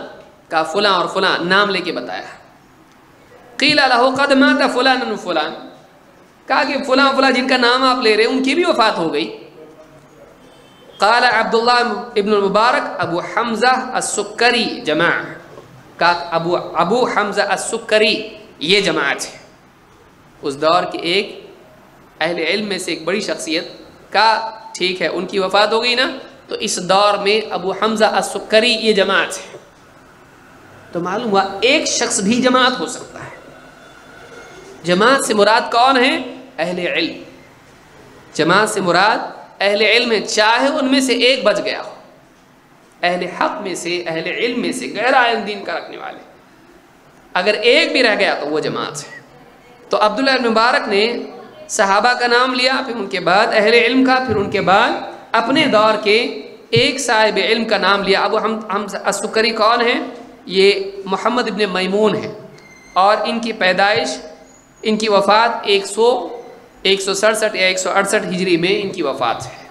کہا فلاں اور فلاں، نام لے کے بتایا۔ قیل لہ قد مات فلان و فلان، کہا کہ فلاں فلاں جن کا نام آپ لے رہے ہیں ان کی بھی وفات ہو گئی۔ قال عبداللہ ابن المبارک ابو حمزہ السکری جماع، کہا ابو حمزہ السکری یہ جماعت ہے۔ اس دور کے ایک اہل علم میں سے ایک بڑی شخصیت کا، ٹھیک ہے ان کی وفات ہو گئی نا، تو اس دور میں ابو حمزہ السکری یہ جماعت ہے۔ تو معلوم ہوا ایک شخص بھی جماعت ہو سکتا ہے۔ جماعت سے مراد کون ہے؟ اہل علم۔ جماعت سے مراد اہل علم ہے، چاہے ان میں سے ایک بچ گیا ہو، اہل حق میں سے، اہل علم میں سے، غیر عالم دین کا رکھنے والے، اگر ایک بھی رہ گیا تو وہ جماعت ہے۔ تو عبداللہ بن مبارک نے صحابہ کا نام لیا، پھر ان کے بعد اہل علم کا، پھر ان کے بعد اپنے دور کے ایک صاحب علم کا نام لیا۔ ابو حمزہ السکری کون ہیں؟ یہ محمد ابن میمون ہیں، اور ان کی پیدائش، ان کی وفات 167 یا 168 ہجری میں ان کی وفات ہے،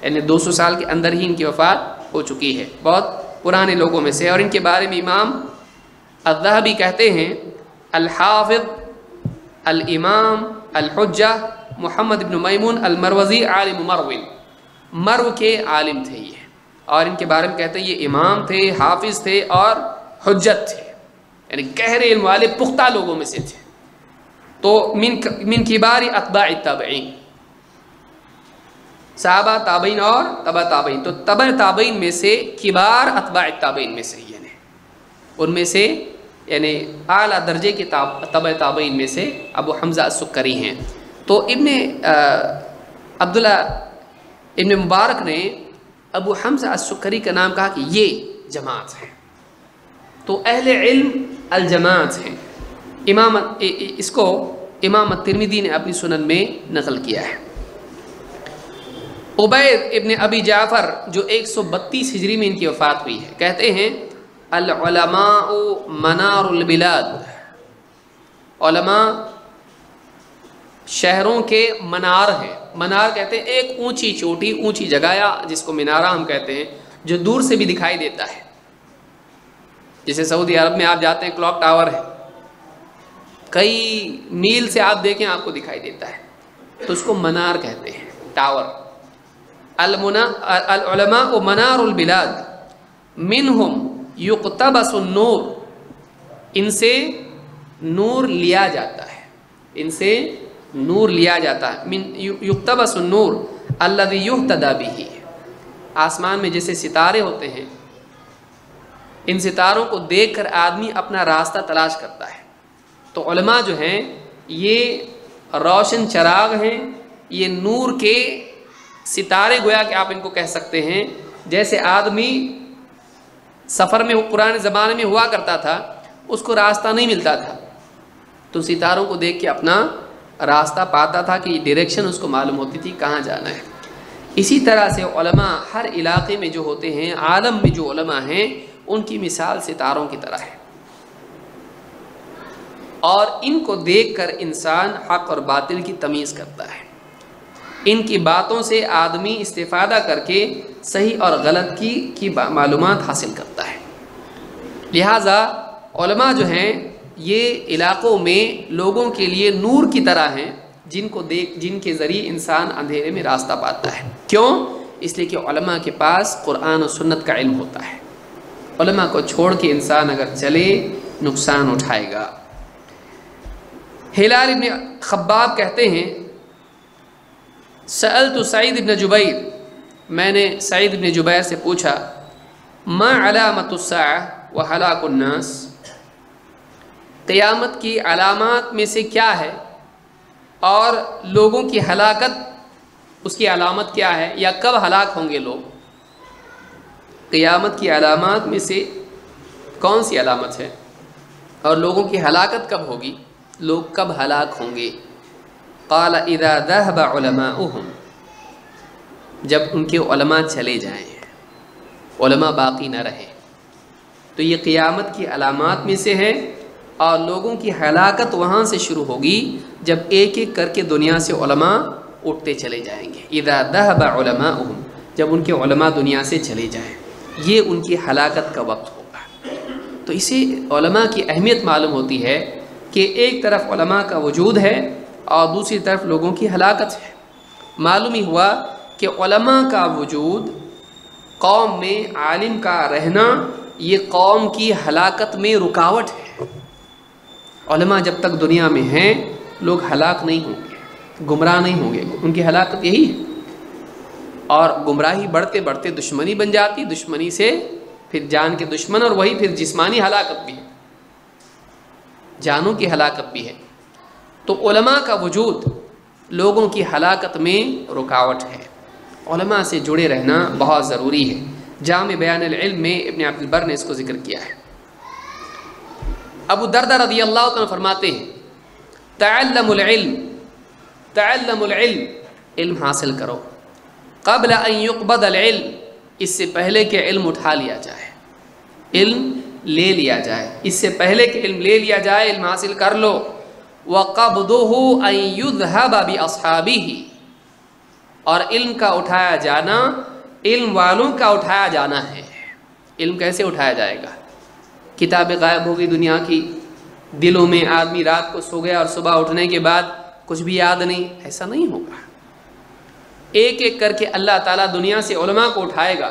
یعنی 200 سال کے اندر ہی ان کی وفات ہو چکی ہے، بہت پرانے لوگوں میں سے۔ اور ان کے بارے میں امام الذہبی کہتے ہیں الحافظ الامام الحجہ محمد ابن میمون المروزی عالم مرو کے عالم تھے یہ، اور ان کے بارے میں کہتے ہیں یہ امام تھے، حافظ تھے اور حجت تھے، یعنی گہرے علم والے پختہ لوگوں میں سے تھے۔ تو من کبار اتباع التابعین، صحابہ تابعین اور تبع تابعین، تو تبع تابعین میں سے کبار اتباع التابعین میں سے، یعنی ان میں سے، یعنی اعلیٰ درجے کے تبع تابعین میں سے ابو حمزہ السکری ہیں۔ تو عبداللہ ابن مبارک نے ابو حمزہ السکری کا نام کہا کہ یہ جماعت ہے، تو اہل علم الجماعت ہیں۔ اس کو امام الترمذی نے اپنی سنن میں نقل کیا ہے۔ عبید ابن ابی جعفر جو 132 ہجری میں ان کی وفات ہوئی ہے، کہتے ہیں العلماء منار البلاد، علماء شہروں کے منار ہیں۔ منار کہتے ہیں ایک اونچی چوٹی، اونچی جگہ، یا جس کو منارہ ہم کہتے ہیں، جو دور سے بھی دکھائی دیتا ہے، جیسے سعودی عرب میں آپ جاتے ہیں کلاک ٹاور ہے، کئی میل سے آپ دیکھیں آپ کو دکھائی دیتا ہے، تو اس کو منار کہتے ہیں، ٹاور۔ العلماء منار البلاد منہم یقتبس النور، ان سے نور لیا جاتا ہے، ان سے نور لیا جاتا ہے۔ من یقتبس النور الذی یہتدی بہ، آسمان میں جیسے ستارے ہوتے ہیں، ان ستاروں کو دیکھ کر آدمی اپنا راستہ تلاش کرتا ہے، تو علماء جو ہیں یہ روشن چراغ ہیں، یہ نور کے ستارے گویا کہ آپ ان کو کہہ سکتے ہیں۔ جیسے آدمی سفر میں پرانے زمانے میں ہوا کرتا تھا، اس کو راستہ نہیں ملتا تھا، تو ستاروں کو دیکھ کے اپنا راستہ پاتا تھا کہ ڈائریکشن اس کو معلوم ہوتی تھی کہاں جانا ہے۔ اسی طرح سے علماء ہر علاقے میں جو ہوتے ہیں، عالم میں جو علماء ہیں، ان کی مثال ستاروں کی طرح ہے، اور ان کو دیکھ کر انسان حق اور باطل کی تمیز کرتا ہے، ان کی باتوں سے آدمی استفادہ کر کے صحیح اور غلط کی معلومات حاصل کرتا ہے۔ لہٰذا علماء جو ہیں یہ علاقوں میں لوگوں کے لیے نور کی طرح ہیں، جن کے ذریعے انسان اندھیرے میں راستہ پاتا ہے۔ کیوں؟ اس لیے کہ علماء کے پاس قرآن و سنت کا علم ہوتا ہے۔ علماء کو چھوڑ کے انسان اگر چلے نقصان اٹھائے گا۔ ہلال ابن خباب کہتے ہیں سألت سعید ابن جبیر، میں نے سعید ابن جبیر سے پوچھا ما علامت الساعہ وہلاک الناس، قیامت کی علامات میں سے کیا ہے اور لوگوں کی ہلاکت اس کی علامت کیا ہے، یا کب ہلاک ہوں گے لوگ؟ قیامت کی علامات میں سے کون سی علامت ہے اور لوگوں کی ہلاکت کب ہوگی، لوگ کب ہلاک ہوں گے؟ قال اذا ذهب علماؤهم، جب ان کے علماء چلے جائیں، علماء باقی نہ رہے، تو یہ قیامت کی علامات میں سے ہے، اور لوگوں کی ہلاکت وہاں سے شروع ہوگی جب ایک ایک کر کے دنیا سے علماء اٹھتے چلے جائیں گے۔ اذا ذهب علماؤهم، جب ان کے علماء دنیا سے چلے جائیں، یہ ان کی ہلاکت کا وقت ہوگا۔ تو اسے علماء کی اہمیت معلوم ہوتی ہے کہ ایک طرف علماء کا وجود ہے اور دوسری طرف لوگوں کی ہلاکت ہے۔ معلوم ہی ہوا کہ علماء کا وجود، قوم میں عالم کا رہنا، یہ قوم کی ہلاکت میں رکاوٹ ہے۔ علماء جب تک دنیا میں ہیں لوگ ہلاک نہیں ہوں گے، گمراہ نہیں ہوں گے، ان کی ہلاکت یہی ہے، اور گمراہی بڑھتے بڑھتے دشمنی بن جاتی، دشمنی سے پھر جان کے دشمن، اور وہی پھر جسمانی ہلاکت بھی ہے، جانوں کی ہلاکت بھی ہے۔ تو علماء کا وجود لوگوں کی ہلاکت میں رکاوٹ ہے۔ علماء سے جڑے رہنا بہت ضروری ہے۔ جامع بیان العلم میں ابن عبد البر نے اس کو ذکر کیا ہے۔ ابو دردہ رضی اللہ عنہ فرماتے ہیں تعلموا العلم، تعلموا العلم، علم حاصل کرو، قبل ان يقبض العلم، اس سے پہلے کہ علم اٹھا لیا جائے، علم لے لیا جائے، اس سے پہلے کہ علم لے لیا جائے علم حاصل کر لو۔ وَقَبْضُهُ أَن يُذْهَبَ بِأَصْحَابِهِ، اور علم کا اٹھایا جانا علم والوں کا اٹھایا جانا ہے۔ علم کیسے اٹھایا جائے گا؟ کتابیں غائب ہوگی دنیا کی، دلوں میں آدمی رات کو سو گیا اور صبح اٹھنے کے بعد کچھ بھی یاد نہیں، ایسا نہیں ہوگا۔ ایک ایک کر کے اللہ تعالیٰ دنیا سے علماء کو اٹھائے گا،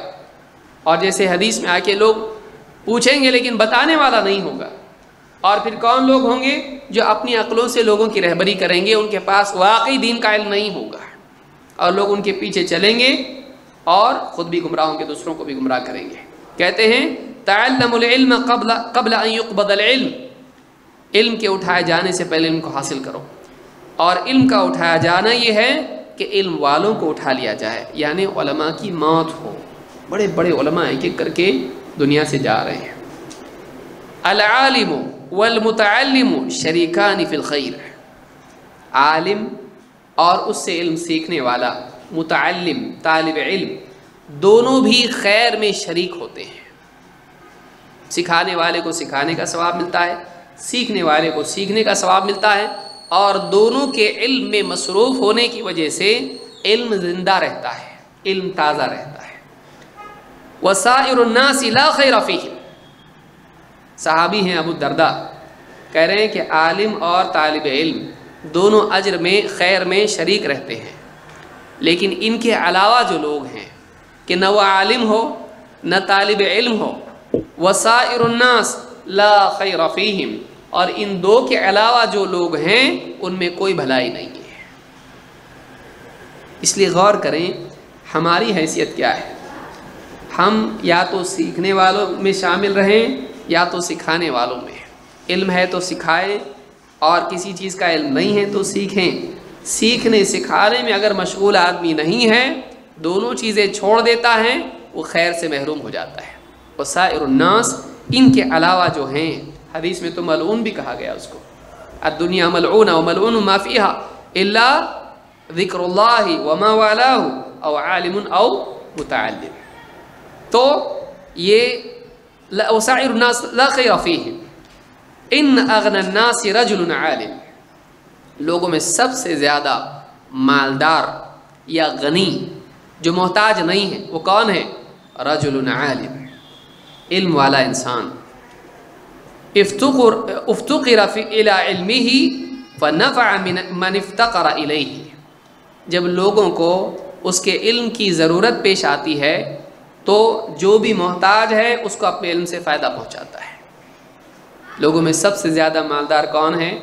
اور جیسے حدیث میں آ کے لوگ پوچھیں گے لیکن بتانے والا نہیں ہوگا۔ اور پھر کون لوگ ہوں گے؟ جو اپنی عقلوں سے لوگوں کی رہبری کریں گے، ان کے پاس واقعی دین کا علم نہیں ہوگا، اور لوگ ان کے پیچھے چلیں گے اور خود بھی گمراہ ہوں گے، دوسروں کو بھی گمراہ کریں گے۔ کہتے ہیں تعلموا العلم قبل ان يقبض العلم، علم کے اٹھائے جانے سے پہلے علم کو حاصل کرو۔ اور علم کا اٹھایا جانا یہ ہے کہ علم والوں کو اٹھا لیا جائے، یعنی علماء کی موت ہو۔ بڑے بڑے علماء ایک ایک کر کے دنیا سے جا رہے ہیں۔ العالم والمتعلم شریکان فی الخیر، عالم اور اس سے علم سیکھنے والا، متعلم طالب علم، دونوں بھی خیر میں شریک ہوتے ہیں۔ سکھانے والے کو سکھانے کا ثواب ملتا ہے، سیکھنے والے کو سیکھنے کا ثواب ملتا ہے، اور دونوں کے علم میں مصروف ہونے کی وجہ سے علم زندہ رہتا ہے، علم تازہ رہتا ہے۔ وسائر الناس لا خیر فیہم، صحابی ہیں ابو الدرداء، کہہ رہے ہیں کہ عالم اور طالب علم دونوں اجر میں خیر میں شریک رہتے ہیں، لیکن ان کے علاوہ جو لوگ ہیں کہ نہ وہ عالم ہو نہ طالب علم ہو، وسائر الناس لا خیر فیہم، اور ان دو کے علاوہ جو لوگ ہیں ان میں کوئی بھلائی نہیں ہے۔ اس لیے غور کریں ہماری حیثیت کیا ہے۔ ہم یا تو سیکھنے والوں میں شامل رہیں یا تو سکھانے والوں میں۔ علم ہے تو سکھائیں، اور کسی چیز کا علم نہیں ہے تو سیکھیں۔ سیکھنے سکھانے میں اگر مشغول آدمی نہیں ہے، دونوں چیزیں چھوڑ دیتا ہے، وہ خیر سے محروم ہو جاتا ہے۔ وسائر الناس، ان کے علاوہ جو ہیں، حدیث میں تو ملعون بھی کہا گیا اس کو، الدنیا ملعونہ وملعون ما فیہا الا ذکر اللہ وما والاہ او عالم او متعلم۔ تو یہ وسائر الناس لا خیر فیہم ان اغنى الناس رجل عالم، لوگوں میں سب سے زیادہ مالدار یا غنی جو محتاج نہیں ہے وہ کون ہے؟ رجل عالم، علم والا انسان۔ افتقر الى علمه فنفع من افتقر الیہ، جب لوگوں کو اس کے علم کی ضرورت پیش آتی ہے تو جو بھی محتاج ہے اس کو اپنے علم سے فائدہ پہنچاتا ہے۔ لوگوں میں سب سے زیادہ مالدار کون ہے؟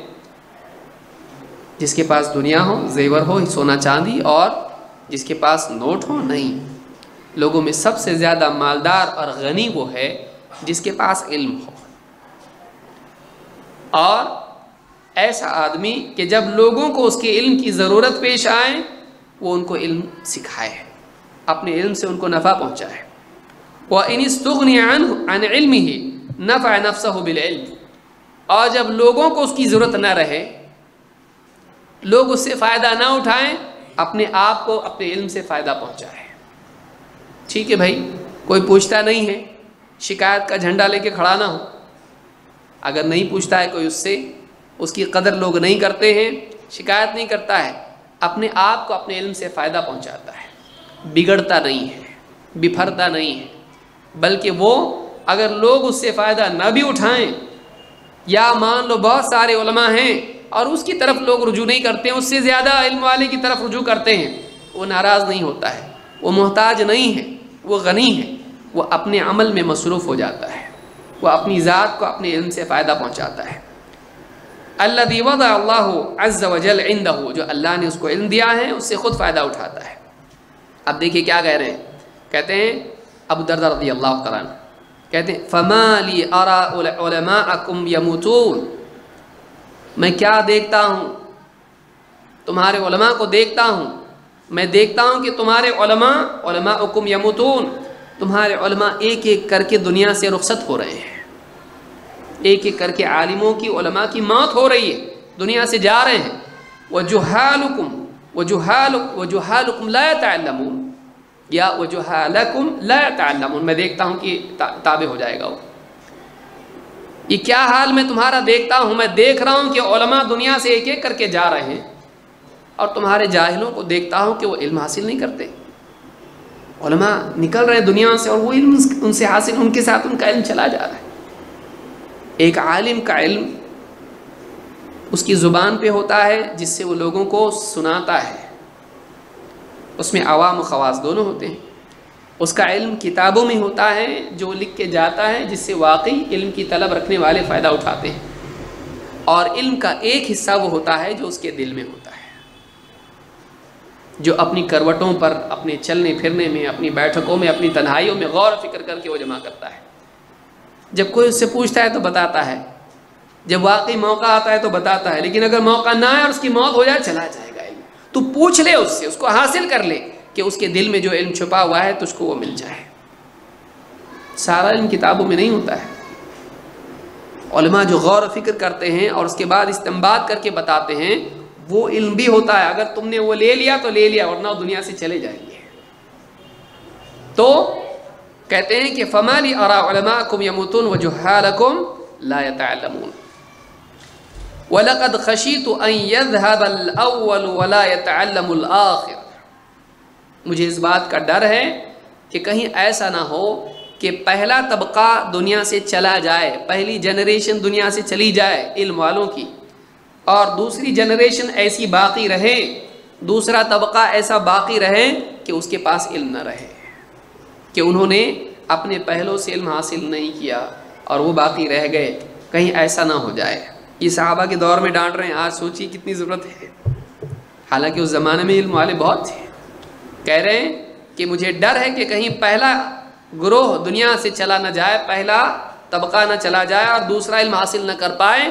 جس کے پاس دنیا ہو، زیور ہو، سونا چاندی، اور جس کے پاس نوٹ ہو نہیں۔ لوگوں میں سب سے زیادہ مالدار اور غنی وہ ہے جس کے پاس علم ہو، اور ایسا آدمی کہ جب لوگوں کو اس کے علم کی ضرورت پیش آئے وہ ان کو علم سکھائے، اپنے علم سے ان کو نفع پہنچائے۔ وَإِنِ اسْتُغْنِيَ عَنْهُ عَنْ عِلْمِهِ نَفَعَ نَفْسَهُ بِالْعِلْمِ، اور جب لوگوں کو اس کی ضرورت نہ رہے، لوگ اس سے فائدہ نہ اٹھائیں، اپنے آپ کو اپنے علم سے فائدہ پہنچائے۔ ٹھیک ہے بھائی، کوئی پوچھتا نہیں ہے، شکایت کا جھنڈا لے کے کھڑا نہ ہو۔ اگر نہیں پوچھتا ہے کوئی اس سے، اس کی قدر لوگ نہیں کرتے ہیں، شکایت نہیں کرتا ہے، اپنے آپ کو اپنے علم سے فائدہ پہنچاتا ہے، بگڑتا نہیں ہے، بپھرتا نہیں ہے، بلکہ وہ اگر لوگ اس سے فائدہ نہ بھی اٹھائیں، یا مان لو بہت سارے علماء ہیں اور اس کی طرف لوگ رجوع نہیں کرتے ہیں، اس سے زیادہ علم والے کی طرف رجوع کرتے ہیں، وہ ناراض نہیں ہوتا ہے، وہ محتاج نہیں ہے، وہ غنی ہے، وہ اپنے عمل میں مصروف ہو جاتا ہے، وہ اپنی ذات کو اپنے علم سے فائدہ پہنچاتا ہے۔ الذی وضع اللہ عز وجل عندہ، جو اللہ نے اس کو علم دیا ہے اس سے خود فائدہ اٹھاتا ہے۔ اب دیکھیے کیا کہہ رہے ہیں، کہتے ہیں ابو دردہ رضی اللہ تعالیٰ عنہ کہتے ہیں فما لی ارى علماءکم یموتون، میں کیا دیکھتا ہوں تمہارے علماء کو دیکھتا ہوں، میں دیکھتا ہوں کہ تمہارے علماءکم یموتون، تمہارے علماء ایک ایک کر کے دنیا سے رخصت ہو رہے ہیں، ایک ایک کر کے عالموں کی، علماء کی موت ہو رہی ہے، دنیا سے جا رہے ہیں۔ وجہالکم لا يتعلمون، یا وجہالکم لا يتعلمون، میں دیکھتا ہوں کہ تابع ہو جائے گا وہ۔ یہ کیا حال میں تمہارا دیکھتا ہوں، میں دیکھ رہا ہوں کہ علماء دنیا سے ایک ایک کر کے جا رہے ہیں، اور تمہارے جاہلوں کو دیکھتا ہوں کہ وہ علم حاصل نہیں کرتے۔ علماء نکل رہے دنیا سے اور وہ علم ان سے حاصل، ان کے ساتھ ان کا علم چلا جا رہا ہے۔ ایک عالم کا علم اس کی زبان پہ ہوتا ہے جس سے وہ لوگوں کو سناتا ہے، اس میں عوام و خواص دونوں ہوتے ہیں۔ اس کا علم کتابوں میں ہوتا ہے جو لکھ کے جاتا ہے، جس سے واقعی علم کی طلب رکھنے والے فائدہ اٹھاتے ہیں، اور علم کا ایک حصہ وہ ہوتا ہے جو اس کے دل میں ہوتا ہے، جو اپنی کروٹوں پر، اپنے چلنے پھرنے میں، اپنی بیٹھکوں میں، اپنی تنہائیوں میں غور و فکر کر کے وہ جمع کرتا ہے۔ جب کوئی اس سے پوچھتا ہے تو بتاتا ہے، جب واقعی موقع آتا ہے تو بتاتا ہے، لیکن اگر موقع نہ آئے اور اس کی موت ہو جائے، چلا جائے گا علم۔ تو پوچھ لے اس سے، اس کو حاصل کر لے کہ اس کے دل میں جو علم چھپا ہوا ہے تجھ کو وہ مل جائے۔ سارا علم کتابوں میں نہیں ہوتا ہے۔ علماء جو غور و فکر کرتے ہیں اور اس کے بعد استنباط کر کے بتاتے ہیں، وہ علم بھی ہوتا ہے۔ اگر تم نے وہ لے لیا تو لے لیا، ورنہ دنیا سے چلے جائیں گے۔ تو کہتے ہیں کہ فَمَا لِي أَرَىٰ عُلَمَاءَكُمْ يَمُوتُونَ وَجُهَّالَكُمْ لَا يَتَعَلَّمُونَ وَلَقَدْ خَشِيتُ أَن يَذْهَبَ الْأَوَّلُ وَلَا يَتَعَلَّمُ الْآخِرُ، مجھے اس بات کا ڈر ہے کہ کہیں ایسا نہ ہو کہ پہلا طبقہ دنیا سے چلا جائے، پہلی جنریشن دنیا سے چلی جائے علم والوں کی، اور دوسری جنریشن ایسی باقی رہے، دوسرا طبقہ ایسا باقی رہے کہ اس کے پاس علم نہ رہے، کہ انہوں نے اپنے پہلوں سے علم حاصل نہیں کیا اور وہ باقی رہ گئے۔ کہیں ایسا نہ ہو جائے۔ یہ صحابہ کے دور میں ڈانٹ رہے ہیں، آج سوچیے کتنی ضرورت ہے، حالانکہ اس زمانے میں علم والے بہت تھے۔ کہہ رہے ہیں کہ مجھے ڈر ہے کہ کہیں پہلا گروہ دنیا سے چلا نہ جائے، پہلا طبقہ نہ چلا جائے اور دوسرا علم حاصل نہ کر پائے۔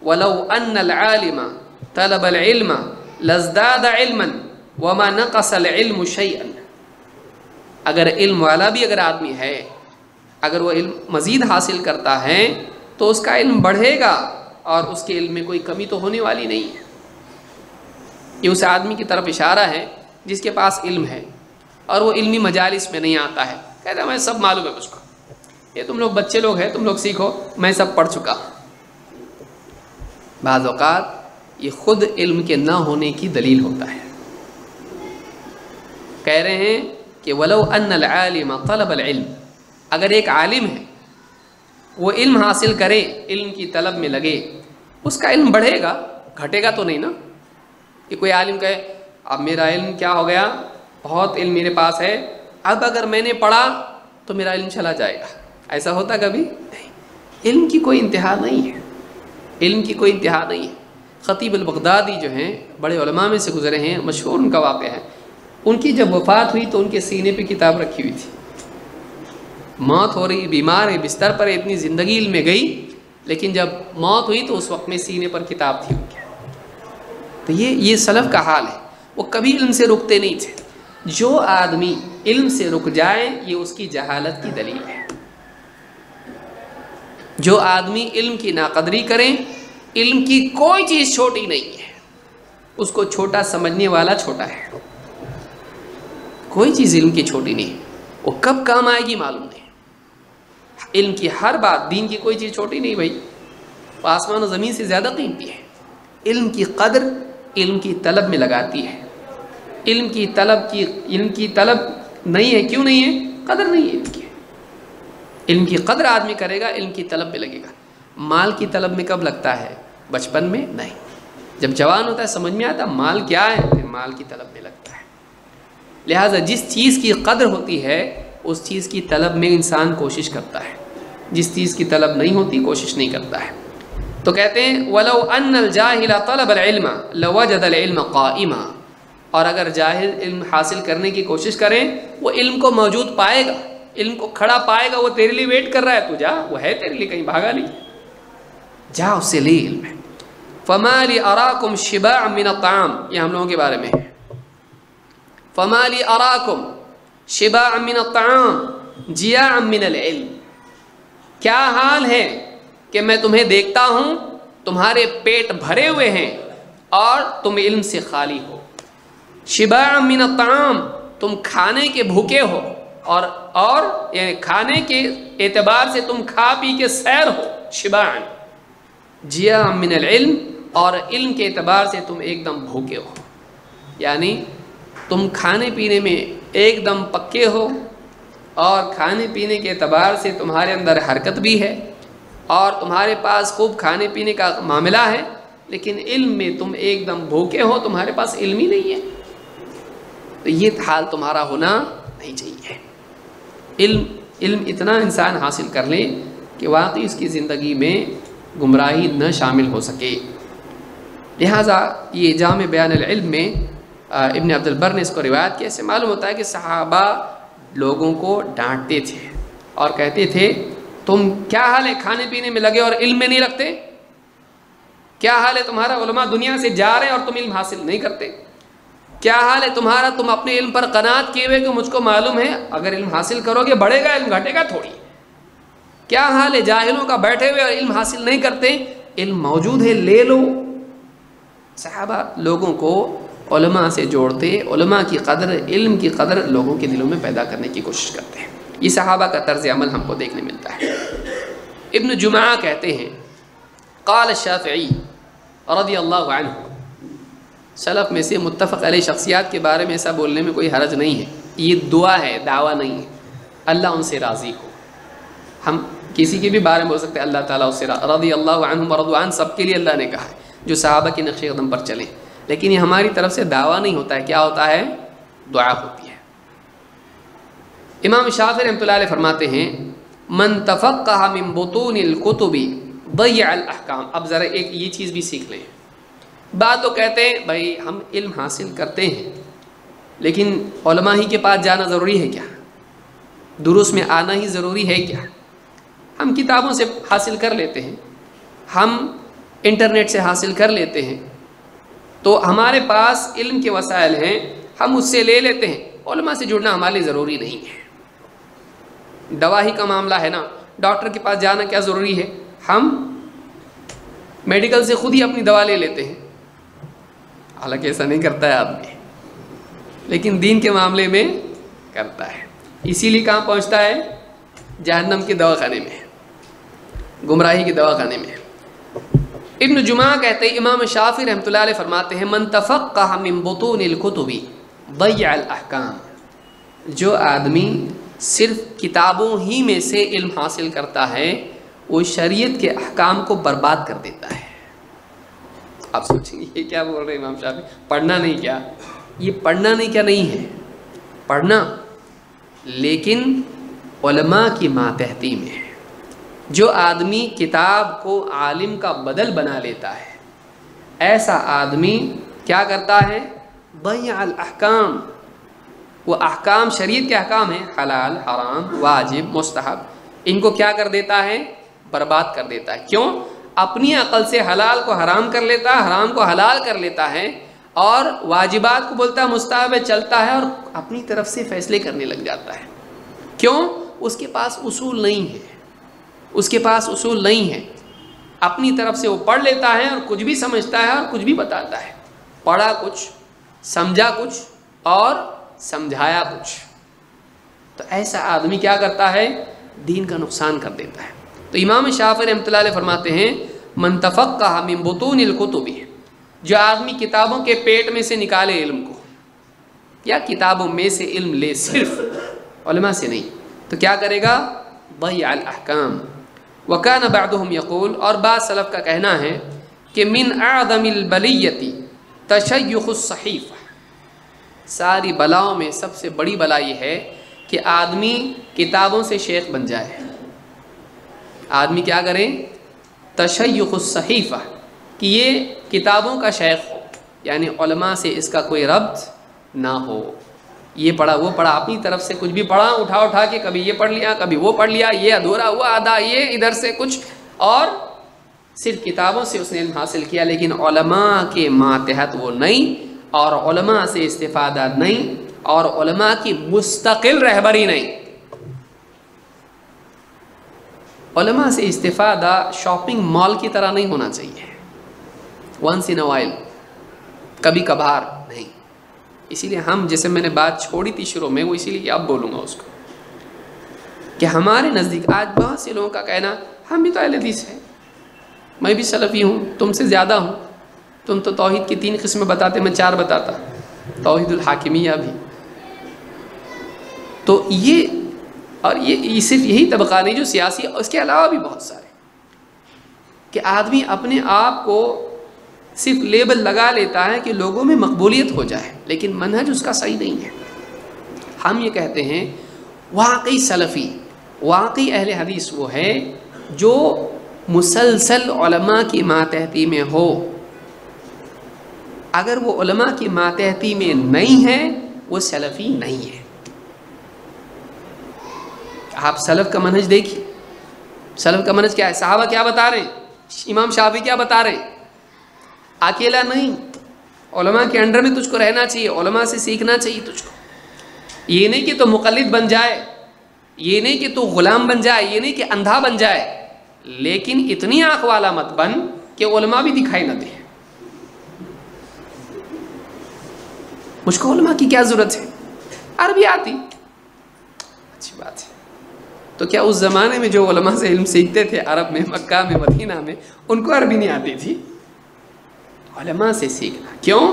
وَلَوْ أَنَّ الْعَالِمَ طَلَبَ الْعِلْمَ لَازْدَادَ عِلْمًا وَمَا نَقَصَ الْعِلْمُ شَيْئًا، اگر علم والا بھی اگر آدمی ہے، اگر وہ علم مزید حاصل کرتا ہے تو اس کا علم بڑھے گا اور اس کے علم میں کوئی کمی تو ہونے والی نہیں ہے۔ یہ اس آدمی کی طرف اشارہ ہے جس کے پاس علم ہے اور وہ علمی مجالس میں نہیں آتا ہے، کہتا ہے میں سب معلوم ہے مجھ کو، یہ تم لوگ بچے لوگ ہیں، تم لوگ سیکھو، میں سب پڑھ چکا ہوں۔ بعض اوقات یہ خود علم کے نہ ہونے کی دلیل ہوتا ہے۔ کہہ رہے ہیں کہ وَلَوْ أَنَّ الْعَالِمَ طَلَبَ الْعِلْمِ، اگر ایک عالم ہے وہ علم حاصل کرے، علم کی طلب میں لگے، اس کا علم بڑھے گا، گھٹے گا تو نہیں نا۔ کہ کوئی عالم کہے اب میرا علم کیا ہو گیا، بہت علم میرے پاس ہے، اب اگر میں نے پڑھا تو میرا علم چلا جائے گا، ایسا ہوتا کبھی نہیں۔ علم کی کوئی انتہا نہیں ہے، علم کی کوئی انتہا نہیں ہے۔ خطیب البغدادی جو ہیں بڑے علماء میں سے گزرے ہیں، مشہور ان کا واقعہ ہے، ان کی جب وفات ہوئی تو ان کے سینے پہ کتاب رکھی ہوئی تھی، موت ہو رہی، بیمار ہے، بستر پر، اتنی زندگی علم میں گئی، لیکن جب موت ہوئی تو اس وقت میں سینے پر کتاب تھی ان کے۔ تو یہ سلف کا حال ہے، وہ کبھی علم سے رکتے نہیں تھے۔ جو آدمی علم سے رک جائے یہ اس کی جہالت کی دلیل ہے۔ جو آدمی علم کی ناقدری کرے، علم کی کوئی چیز چھوٹی نہیں ہے، اس کو چھوٹا سمجھنے والا چھوٹا ہے۔ کوئی چیز علم کی چھوٹی نہیں، وہ کب کام آئے گی معلوم نہیں۔ علم کی ہر بات، دین کی کوئی چیز چھوٹی نہیں بھائی، وہ آسمان و زمین سے زیادہ قیمتی ہے۔ علم کی قدر علم کی طلب میں لگاتی ہے۔ علم کی طلب نہیں ہے، کیوں نہیں ہے؟ قدر نہیں ہے علم کی۔ علم کی قدر آدمی کرے گا، علم کی طلب میں لگے گا۔ مال کی طلب میں کب لگتا ہے؟ بچپن میں نہیں، جب جوان ہوتا ہے سمجھ میں آتا مال کیا ہے، پھر مال کی طلب میں لگتا ہے۔ لہٰذا جس چیز کی قدر ہوتی ہے اس چیز کی طلب میں انسان کوشش کرتا ہے، جس چیز کی طلب نہیں ہوتی کوشش نہیں کرتا ہے۔ تو کہتے ہیں وَلَوْ أَنَّ الْجَاهِلَ طَلَبَ الْعِلْمَ لَوَجَدَ الْعِلْمَ قَائِمًا، اور اگر جاہل علم حاصل کرنے کی کوشش کریں وہ علم کو موجود پائے گا، علم کو کھڑا پائے گا، وہ تیرے لیے ویٹ کر رہا ہے، تو جا، وہ ہے تیرے لیے، کہیں بھاگا نہیں، جا اس سے لے علم ہے۔ فما لی اراکم شباعا من الطعام، یہ ہم لوگوں کے بارے میں ہے، فما لی اراکم شباعا من الطعام جیاعا من العلم، کیا حال ہے کہ میں تمہیں دیکھتا ہوں تمہارے پیٹ بھرے ہوئے ہیں اور تم علم سے خالی ہو، شباعا من الطعام، تم کھانے کے بھوکے ہو، اور یعنی کھانے کے اعتبار سے تم کھا پی کے سیر ہو، شباعا، جیاعا من العلم، اور علم کے اعتبار سے تم ایک دم بھوکے ہو، یعنی تم کھانے پینے میں ایک دم پکے ہو، اور کھانے پینے کے اعتبار سے تمہارے اندر حرکت بھی ہے اور تمہارے پاس خوب کھانے پینے کا معاملہ ہے، لیکن علم میں تم ایک دم بھوکے ہو، تمہارے پاس علم ہی نہیں ہے۔ تو یہ حال تمہارا ہونا نہیں چاہیے۔ علم اتنا انسان حاصل کر لے کہ واقعی اس کی زندگی میں گمراہی نہ شامل ہو سکے۔ لہٰذا یہ جامع بیان العلم میں ابن عبد البر نے اس کو روایت کیا، اس سے معلوم ہوتا ہے کہ صحابہ لوگوں کو ڈانٹتے تھے اور کہتے تھے تم کیا حال ہے کھانے پینے میں لگے اور علم میں نہیں رکھتے، کیا حال ہے تمہارا علماء دنیا سے جا رہے ہیں اور تم علم حاصل نہیں کرتے، کیا حال ہے تمہارا تم اپنے علم پر قناعت کیے ہوئے کہ مجھ کو معلوم ہے اگر علم حاصل کرو گے بڑھے گا، علم گھٹے گا تھوڑی، کیا حال ہے جاہلوں کا بیٹھے ہوئے اور علم حاصل نہیں کرتے، علم موجود ہے لے لو۔ صحابہ لوگوں کو علماء سے جوڑتے، علماء کی قدر، علم کی قدر لوگوں کے دلوں میں پیدا کرنے کی کوشش کرتے ہیں۔ یہ صحابہ کا طرز عمل ہم کو دیکھنے ملتا ہے۔ ابن جمعہ کہتے ہیں قال الشافعی رضی اللہ عنہ، سلف میں سے متفق علیہ شخصیات کے بارے میں ایسا بولنے میں کوئی حرج نہیں ہے، یہ دعا ہے، دعویٰ نہیں ہے، اللہ ان سے راضی ہو۔ ہم کسی کے بھی بارے میں بول سکتے ہیں اللہ تعالیٰ اس سے رضی اللہ عنہم ورضوا عنہ، سب کے لیے اللہ نے کہا ہے جو صحابہ کے نقش قدم پر چلیں، لیکن یہ ہماری طرف سے دعویٰ نہیں ہوتا ہے، کیا ہوتا ہے؟ دعا ہوتی ہے۔ امام شافعی رحمۃ اللہ علیہ فرماتے ہیں من تفقہ من بطون الکتب ضیع الاحکام۔ اب ذرا ایک یہ چیز بھی سیکھ لیں، بعد تو کہتے ہیں بھائی ہم علم حاصل کرتے ہیں لیکن علماء ہی کے پاس جانا ضروری ہے کیا، دروس میں آنا ہی ضروری ہے کیا، ہم کتابوں سے حاصل کر لیتے ہیں، ہم انٹرنیٹ سے حاصل کر لیتے ہیں، تو ہمارے پاس علم کے وسائل ہیں، ہم اس سے لے لیتے ہیں، علماء سے جڑنا ہمارے لیے ضروری نہیں ہے۔ دوا ہی کا معاملہ ہے نا، ڈاکٹر کے پاس جانا کیا ضروری ہے، ہم میڈیکل سے خود ہی اپنی دوا لے لیتے ہیں، حالانکہ ایسا نہیں کرتا ہے آدمی، لیکن دین کے معاملے میں کرتا ہے، اسی لیے کہاں پہنچتا ہے؟ جہنم کے دواخانے میں، گمراہی کے دواخانے میں۔ ابن جمعہ کہتے ہیں امام شافعی رحمۃ اللہ علیہ فرماتے ہیں من تفقہ من بطون الکتب ضیع الاحکام، جو آدمی صرف کتابوں ہی میں سے علم حاصل کرتا ہے وہ شریعت کے احکام کو برباد کر دیتا ہے۔ آپ سوچیں گے یہ کیا بول رہے ہیں امام شافعی، پڑھنا نہیں کیا؟ یہ پڑھنا نہیں کیا نہیں ہے، پڑھنا، لیکن علماء کی ماتحتی میں ہے۔ جو آدمی کتاب کو عالم کا بدل بنا لیتا ہے ایسا آدمی کیا کرتا ہے؟ ضیع الاحکام، وہ احکام شریعت کے احکام ہیں، حلال، حرام، واجب، مستحب، ان کو کیا کر دیتا ہے؟ برباد کر دیتا ہے۔ کیوں؟ اپنی عقل سے حلال کو حرام کر لیتا ہے، حرام کو حلال کر لیتا ہے، اور واجبات کو بولتا ہے مستحب چلتا ہے، اور اپنی طرف سے فیصلے کرنے لگ جاتا ہے۔ کیوں؟ اس کے پاس اصول نہیں ہے، اس کے پاس اصول نہیں ہے، اپنی طرف سے وہ پڑھ لیتا ہے اور کچھ بھی سمجھتا ہے اور کچھ بھی بتاتا ہے، پڑھا کچھ، سمجھا کچھ اور سمجھایا کچھ، تو ایسا آدمی کیا کرتا ہے؟ دین کا نقصان کر دیتا ہے۔ تو امام شافعی رحمۃ اللہ علیہ فرماتے ہیں من تفقہ من بطون الکتب، جو آدمی کتابوں کے پیٹ میں سے نکالے علم کو، یا کتابوں میں سے علم لے، صرف علماء سے نہیں، تو کیا کرے گا؟ ضیع الاحکام۔ وکان بعضهم یقول، اور بعض سلف کا کہنا ہے کہ من اعظم البلیۃ تشیخ الصحیفہ، ساری بلاؤں میں سب سے بڑی بلا یہ ہے کہ آدمی کتابوں سے شیخ بن جائے۔ آدمی کیا کرے؟ تشیخ الصحیفہ، کہ یہ کتابوں کا شیخ ہو، یعنی علماء سے اس کا کوئی ربط نہ ہو، یہ پڑھا وہ پڑھا، اپنی طرف سے کچھ بھی پڑھا، اٹھا کے کبھی یہ پڑھ لیا کبھی وہ پڑھ لیا، یہ ادھورا ہوا آدھا، یہ ادھر سے کچھ، اور صرف کتابوں سے اس نے علم حاصل کیا، لیکن علماء کے ماتحت وہ نہیں، اور علماء سے استفادہ نہیں، اور علماء کی مستقل رہبری نہیں۔ علماء سے استفادہ شاپنگ مال کی طرح نہیں ہونا چاہیے، ونس ان اے وائل، کبھی کبھار نہیں۔ اسی لیے ہم، جیسے میں نے بات چھوڑی تھی شروع میں، وہ اسی لیے اب بولوں گا اس کو، کہ ہمارے نزدیک آج بہت سے لوگوں کا کہنا ہم بھی تو اہل حدیث ہیں، میں بھی سلفی ہوں، تم سے زیادہ ہوں، تم تو توحید کی 3 قسمیں بتاتے، میں 4 بتاتا، توحید الحاکمیہ بھی۔ تو یہ، اور یہ صرف یہی طبقہ نہیں جو سیاسی، اس کے علاوہ بھی بہت سارے، کہ آدمی اپنے آپ کو صرف لیبل لگا لیتا ہے کہ لوگوں میں مقبولیت ہو جائے، لیکن منہج اس کا صحیح نہیں ہے۔ ہم یہ کہتے ہیں واقعی سلفی، واقعی اہل حدیث وہ ہے جو مسلسل علماء کی ماتحتی میں ہو۔ اگر وہ علماء کی ماتحتی میں نہیں ہے، وہ سلفی نہیں ہے۔ آپ سلف کا منہج دیکھیے، سلف کا منہج کیا ہے؟ صحابہ کیا بتا رہے ہیں، امام شافعی کیا بتا رہے ہیں؟ اکیلا نہیں، علماء کے انڈر میں تجھ کو رہنا چاہیے، علماء سے سیکھنا چاہیے تجھ کو۔ یہ نہیں کہ تو مقلد بن جائے، یہ نہیں کہ تو غلام بن جائے، یہ نہیں کہ اندھا بن جائے، لیکن اتنی آنکھ والا مت بن کہ علماء بھی دکھائی نہ دے۔ مجھ کو علماء کی کیا ضرورت ہے، عربی آتی، اچھی بات ہے۔ تو کیا اس زمانے میں جو علماء سے علم سیکھتے تھے عرب میں، مکہ میں، مدینہ میں، ان کو عربی نہیں آتی تھی؟ علماء سے سیکھنا، کیوں؟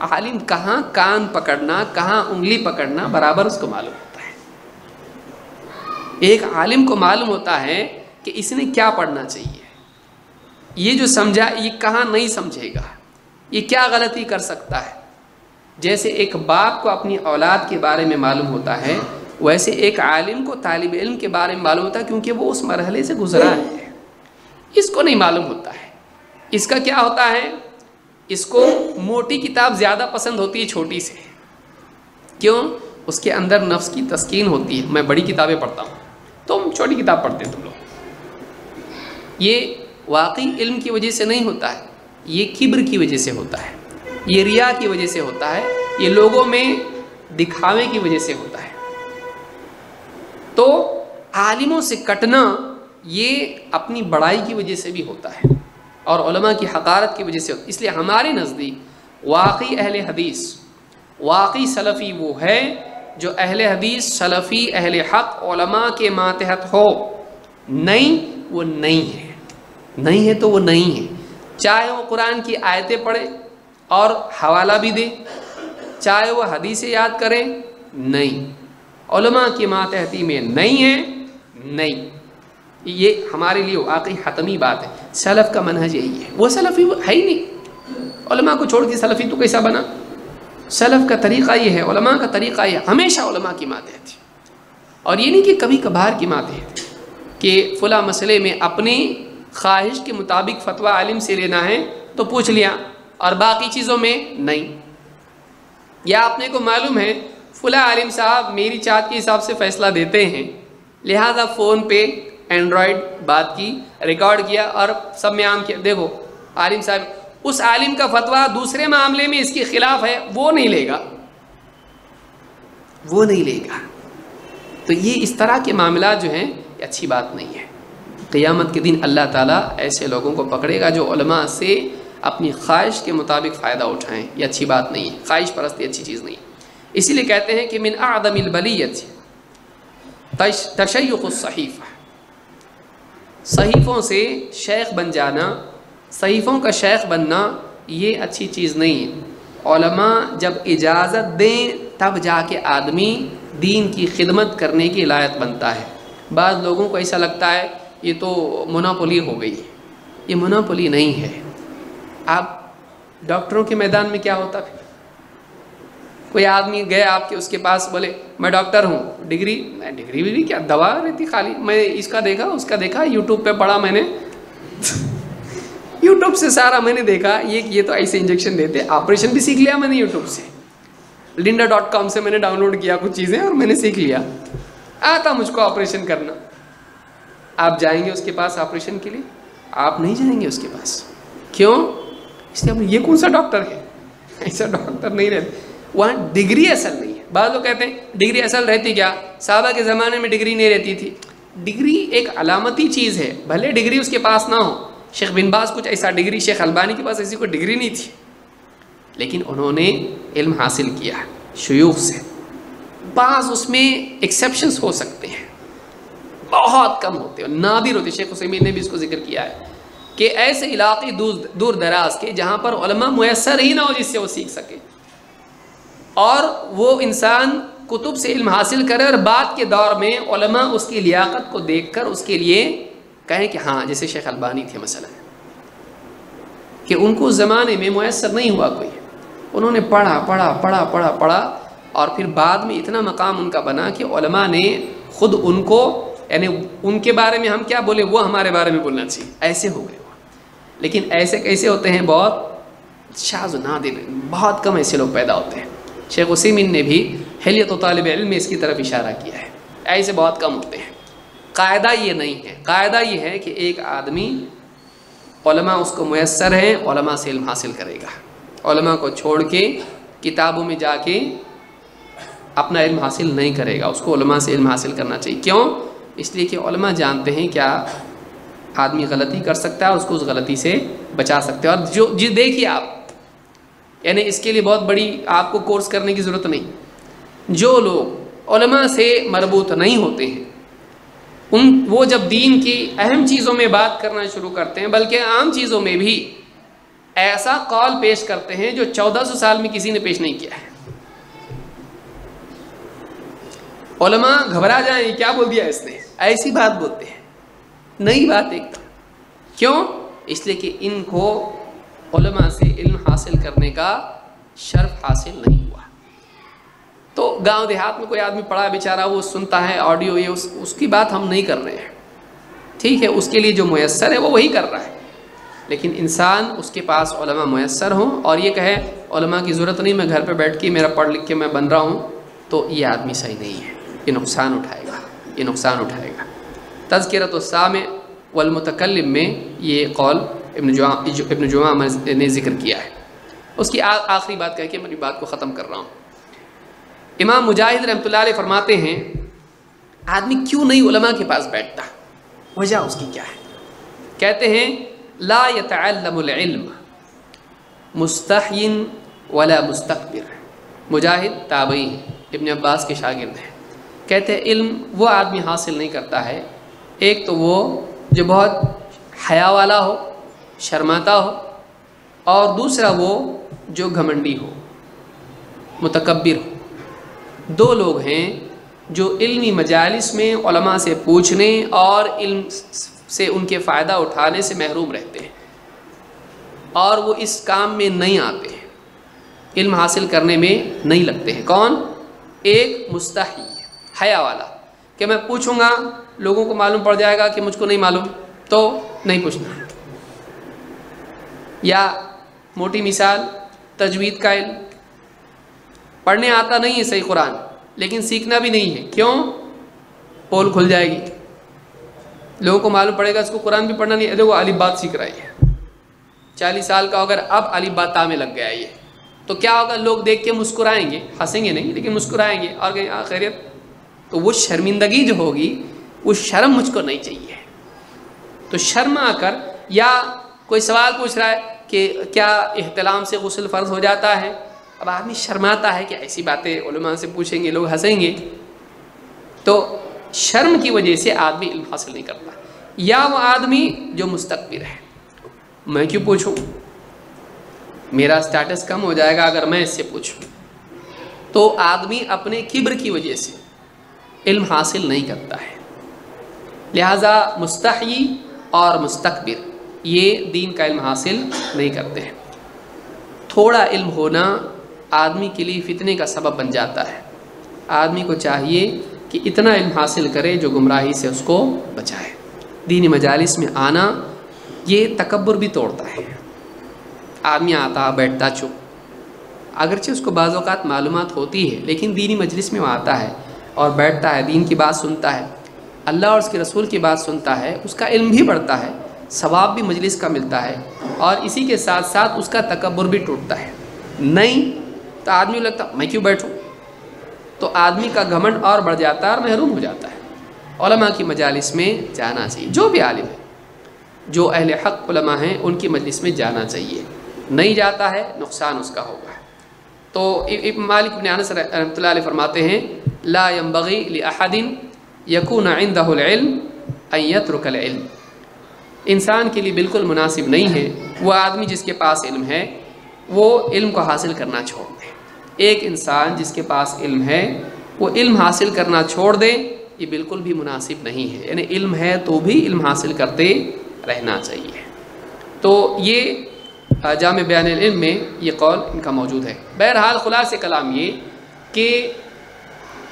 عالم کہاں کان پکڑنا، کہاں انگلی پکڑنا برابر اس کو معلوم ہوتا ہے۔ ایک عالم کو معلوم ہوتا ہے کہ اس نے کیا پڑھنا چاہیے، یہ جو سمجھا یہ کہاں نہیں سمجھے گا، یہ کیا غلطی کر سکتا ہے۔ جیسے ایک باپ کو اپنی اولاد کے بارے میں معلوم ہوتا ہے، ویسے ایک عالم کو طالب علم کے بارے میں معلوم ہوتا ہے، کیونکہ وہ اس مرحلے سے گزرا ہے۔ اس کو نہیں معلوم ہوتا ہے۔ اس کا کیا ہوتا ہے، اس کو موٹی کتاب زیادہ پسند ہوتی ہے چھوٹی سے، کیوں؟ اس کے اندر نفس کی تسکین ہوتی ہے، میں بڑی کتابیں پڑھتا ہوں، تم چھوٹی کتاب پڑھتے تم لوگ۔ یہ واقعی علم کی وجہ سے نہیں ہوتا ہے، یہ کبر کی وجہ سے ہوتا ہے، یہ ریا کی وجہ سے ہوتا ہے، یہ لوگوں میں دکھاوے کی وجہ سے ہوتا ہے۔ تو عالموں سے کٹنا یہ اپنی بڑائی کی وجہ سے بھی ہوتا ہے، اور علماء کی حقارت کی وجہ سے ہوتا ہے۔ اس لیے ہمارے نزدیک واقعی اہل حدیث، واقعی سلفی وہ ہے جو اہل حدیث، سلفی، اہل حق علماء کے ماتحت ہو۔ نہیں، وہ نہیں ہے، نہیں ہے تو وہ نہیں ہے، چاہے وہ قرآن کی آیتیں پڑھے اور حوالہ بھی دے، چاہے وہ حدیثیں یاد کریں، نہیں، علماء کی ماتحتی میں نہیں ہے، نہیں۔ یہ ہمارے لیے واقعی حتمی بات ہے۔ سلف کا منہج یہی ہے، وہ سلفی ہے ہی نہیں، علماء کو چھوڑ کے سلفی تو کیسا بنا؟ سلف کا طریقہ یہ ہے، علماء کا طریقہ یہ، ہمیشہ علماء کی ماتحت ہے، اور یہ نہیں کہ کبھی کبھار کی ماتحت کہ فلاں مسئلے میں اپنی خواہش کے مطابق فتویٰ عالم سے لینا ہے تو پوچھ لیا، اور باقی چیزوں میں نہیں۔ یا اپنے کو معلوم ہے فلاں عالم صاحب میری چاہت کے حساب سے فیصلہ دیتے ہیں، لہذا فون پہ اینڈرائڈ بات کی، ریکارڈ کیا اور سب میں عام کیا، دیکھو عالم صاحب، اس عالم کا فتویٰ دوسرے معاملے میں اس کے خلاف ہے، وہ نہیں لے گا، وہ نہیں لے گا۔ تو یہ اس طرح کے معاملات جو ہیں یہ اچھی بات نہیں ہے۔ قیامت کے دن اللہ تعالیٰ ایسے لوگوں کو پکڑے گا جو علماء سے اپنی خواہش کے مطابق فائدہ اٹھائیں، یہ اچھی بات نہیں ہے، خواہش پرستی اچھی چیز نہیں ہے۔ اسی لیے کہتے ہیں کہ من اعظم البلیت تشیخ الصحیفہ، صحیفوں سے شیخ بن جانا، صحیفوں کا شیخ بننا یہ اچھی چیز نہیں ہے۔ علماء جب اجازت دیں تب جا کے آدمی دین کی خدمت کرنے کی لائق بنتا ہے۔ بعض لوگوں کو ایسا لگتا ہے یہ تو مناپولی ہو گئی، یہ مناپولی نہیں ہے۔ آپ ڈاکٹروں کے میدان میں کیا ہوتا پھر؟ کوئی آدمی گئے آپ کے اس کے پاس، بولے میں ڈاکٹر ہوں، ڈگری، میں ڈگری بھی کیا، دوا رہتی خالی، میں اس کا دیکھا اس کا دیکھا، یوٹیوب پہ پڑھا میں نے یوٹیوب سے سارا میں نے دیکھا، یہ تو ایسے انجیکشن دیتے، آپریشن بھی سیکھ لیا میں نے یوٹیوب سے، linda.com سے میں نے ڈاؤن لوڈ کیا کچھ چیزیں اور میں نے سیکھ لیا، آتا مجھ کو آپریشن کرنا۔ آپ جائیں گے اس کے پاس آپریشن کے لیے، آپ نہیں جائیں گے اس کے پاس. کیوں؟ اس لیے یہ کون سا ڈاکٹر ہے؟ ایسا ڈاکٹر نہیں رہتا وہاں. ڈگری اصل نہیں ہے. بعض لوگ کہتے ہیں ڈگری اصل رہتی کیا؟ صحابہ کے زمانے میں ڈگری نہیں رہتی تھی. ڈگری ایک علامتی چیز ہے، بھلے ڈگری اس کے پاس نہ ہو. شیخ بن باز کچھ ایسا ڈگری، شیخ البانی کے پاس ایسی کوئی ڈگری نہیں تھی، لیکن انہوں نے علم حاصل کیا شیوخ سے. بعض اس میں ایکسیپشنز ہو سکتے ہیں، بہت کم ہوتے ہیں، نادر ہوتے. شیخ عثیمین نے بھی اس کو ذکر کیا ہے کہ ایسے علاقے دور دراز کے جہاں پر علماء میسر ہی نہ ہو جس سے وہ سیکھ سکے، اور وہ انسان کتب سے علم حاصل کرے اور بعد کے دور میں علماء اس کی لیاقت کو دیکھ کر اس کے لیے کہیں کہ ہاں، جیسے شیخ البانی تھے مثلا، کہ ان کو زمانے میں میسر نہیں ہوا کوئی، انہوں نے پڑھا اور پھر بعد میں اتنا مقام ان کا بنا کہ علماء نے خود ان کو، یعنی ان کے بارے میں ہم کیا بولے وہ ہمارے بارے میں بولنا چاہیے، ایسے ہو گئے. لیکن ایسے کیسے ہوتے ہیں؟ بہت شاذ و نادر، بہت کم ایسے لوگ پیدا ہوتے ہیں. شیخ عثیمین نے بھی حلیت و طالب علم میں اس کی طرف اشارہ کیا ہے، ایسے بہت کم ہوتے ہیں. قاعدہ یہ نہیں ہے، قاعدہ یہ ہے کہ ایک آدمی علماء اس کو میسر ہیں، علماء سے علم حاصل کرے گا. علماء کو چھوڑ کے کتابوں میں جا کے اپنا علم حاصل نہیں کرے گا، اس کو علماء سے علم حاصل کرنا چاہیے. کیوں؟ اس لیے کہ علماء جانتے ہیں کیا آدمی غلطی کر سکتا ہے، اس کو اس غلطی سے بچا سکتے ہیں. اور جو دیکھیے آپ، یعنی اس کے لیے بہت بڑی آپ کو کورس کرنے کی ضرورت نہیں. جو لوگ علماء سے مربوط نہیں ہوتے ہیں وہ جب دین کی اہم چیزوں میں بات کرنا شروع کرتے ہیں، بلکہ عام چیزوں میں بھی ایسا قول پیش کرتے ہیں جو 1400 سال میں کسی نے پیش نہیں کیا ہے. علماء گھبرا جائیں، کیا بول دیا اس نے، ایسی بات بولتے ہیں، نئی بات ایک دم. کیوں؟ اس لیے کہ ان کو علماء سے علم حاصل کرنے کا شرف حاصل نہیں ہوا. تو گاؤں دیہات میں کوئی آدمی پڑھا بیچارہ، وہ سنتا ہے آڈیو، یہ اس کی بات ہم نہیں کر رہے ہیں. ٹھیک ہے، اس کے لیے جو میسر ہے وہ وہی کر رہا ہے. لیکن انسان اس کے پاس علماء میسر ہوں اور یہ کہے علماء کی ضرورت نہیں، میں گھر پہ بیٹھ کے میرا پڑھ لکھ کے میں بن رہا ہوں، تو یہ آدمی صحیح نہیں ہے. یہ نقصان اٹھائے گا. تذکرۃ السامع والمتکلم میں یہ قول ابن جمعہ نے ذکر کیا ہے. اس کی آخری بات کہہ کے میں اپنی بات کو ختم کر رہا ہوں. امام مجاہد رحمۃ اللہ علیہ فرماتے ہیں آدمی کیوں نہیں علماء کے پاس بیٹھتا، وجہ اس کی کیا ہے؟ کہتے ہیں لا يتعلم العلم مستحی ولا مستكبر. مجاہد تابعی ابن عباس کے شاگرد ہیں. کہتے ہیں علم وہ آدمی حاصل نہیں کرتا ہے، ایک تو وہ جو بہت حیا والا ہو، شرماتا ہو، اور دوسرا وہ جو گھمنڈی ہو، متکبر ہو. دو لوگ ہیں جو علمی مجالس میں علماء سے پوچھنے اور علم سے ان کے فائدہ اٹھانے سے محروم رہتے ہیں، اور وہ اس کام میں نہیں آتے ہیں، علم حاصل کرنے میں نہیں لگتے ہیں. کون؟ ایک مستحی، حیا والا، کہ میں پوچھوں گا لوگوں کو معلوم پڑ جائے گا کہ مجھ کو نہیں معلوم، تو نہیں پوچھنا. یا موٹی مثال تجوید کا علم، پڑھنے آتا نہیں ہے صحیح قرآن، لیکن سیکھنا بھی نہیں ہے. کیوں؟ پول کھل جائے گی، لوگوں کو معلوم پڑے گا اس کو قرآن بھی پڑھنا نہیں ہے. وہ الف بات سیکھ رہا ہے، 40 سال کا اگر اب الف بات تا میں لگ گیا یہ، تو کیا ہوگا؟ لوگ دیکھ کے مسکرائیں گے، ہنسیں گے نہیں لیکن مسکرائیں گے اور کہیں خیریت. تو وہ شرمندگی جو ہوگی، وہ شرم مجھ کو نہیں چاہیے. تو شرم آ کر، یا کوئی سوال پوچھ رہا ہے کہ کیا احتلام سے غسل فرض ہو جاتا ہے، اب آدمی شرماتا ہے کہ ایسی باتیں علماء سے پوچھیں گے، لوگ ہنسیں گے، تو شرم کی وجہ سے آدمی علم حاصل نہیں کرتا. یا وہ آدمی جو مستکبر ہے، میں کیوں پوچھوں، میرا سٹیٹس کم ہو جائے گا اگر میں اس سے پوچھوں. تو آدمی اپنے کبر کی وجہ سے علم حاصل نہیں کرتا ہے. لہذا مستحی اور مستکبر یہ دین کا علم حاصل نہیں کرتے ہیں. تھوڑا علم ہونا آدمی کے لیے فتنے کا سبب بن جاتا ہے. آدمی کو چاہیے کہ اتنا علم حاصل کرے جو گمراہی سے اس کو بچائے. دینی مجالس میں آنا یہ تکبر بھی توڑتا ہے. آدمی آتا بیٹھتا چپ، اگرچہ اس کو بعض اوقات معلومات ہوتی ہے، لیکن دینی مجلس میں وہ آتا ہے اور بیٹھتا ہے، دین کی بات سنتا ہے، اللہ اور اس کے رسول کی بات سنتا ہے، اس کا علم بھی بڑھتا ہے، ثواب بھی مجلس کا ملتا ہے اور اسی کے ساتھ ساتھ اس کا تکبر بھی ٹوٹتا ہے. نہیں تو آدمی لگتا میں کیوں بیٹھوں، تو آدمی کا گھمنڈ اور بڑھ جاتا ہے اور محروم ہو جاتا ہے. علماء کی مجالس میں جانا چاہیے، جو بھی عالم ہے، جو اہل حق علماء ہیں ان کی مجلس میں جانا چاہیے. نہیں جاتا ہے نقصان اس کا ہوگا. تو مالک بن انس رحمۃ اللہ علیہ فرماتے ہیں لا ينبغي لأحد يكون عنده العلم ان يترك العلم. انسان کے لیے بالکل مناسب نہیں ہے وہ آدمی جس کے پاس علم ہے وہ علم کو حاصل کرنا چھوڑ دے. ایک انسان جس کے پاس علم ہے وہ علم حاصل کرنا چھوڑ دے، یہ بالکل بھی مناسب نہیں ہے. یعنی علم ہے تو بھی علم حاصل کرتے رہنا چاہیے. تو یہ جامع بیان العلم میں یہ قول ان کا موجود ہے. بہرحال خلاصہ کلام یہ کہ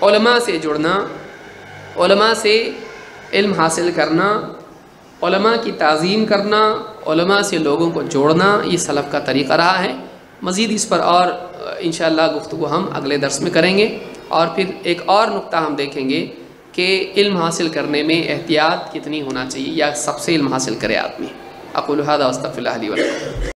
علماء سے جڑنا، علماء سے علم حاصل کرنا، علماء کی تعظیم کرنا، علماء سے لوگوں کو جوڑنا، یہ سلف کا طریقہ رہا ہے. مزید اس پر اور انشاءاللہ گفتگو ہم اگلے درس میں کریں گے. اور پھر ایک اور نقطہ ہم دیکھیں گے کہ علم حاصل کرنے میں احتیاط کتنی ہونا چاہیے یا سب سے علم حاصل کرے آدمی. اقول هذا واستغفر الله لي ولكم.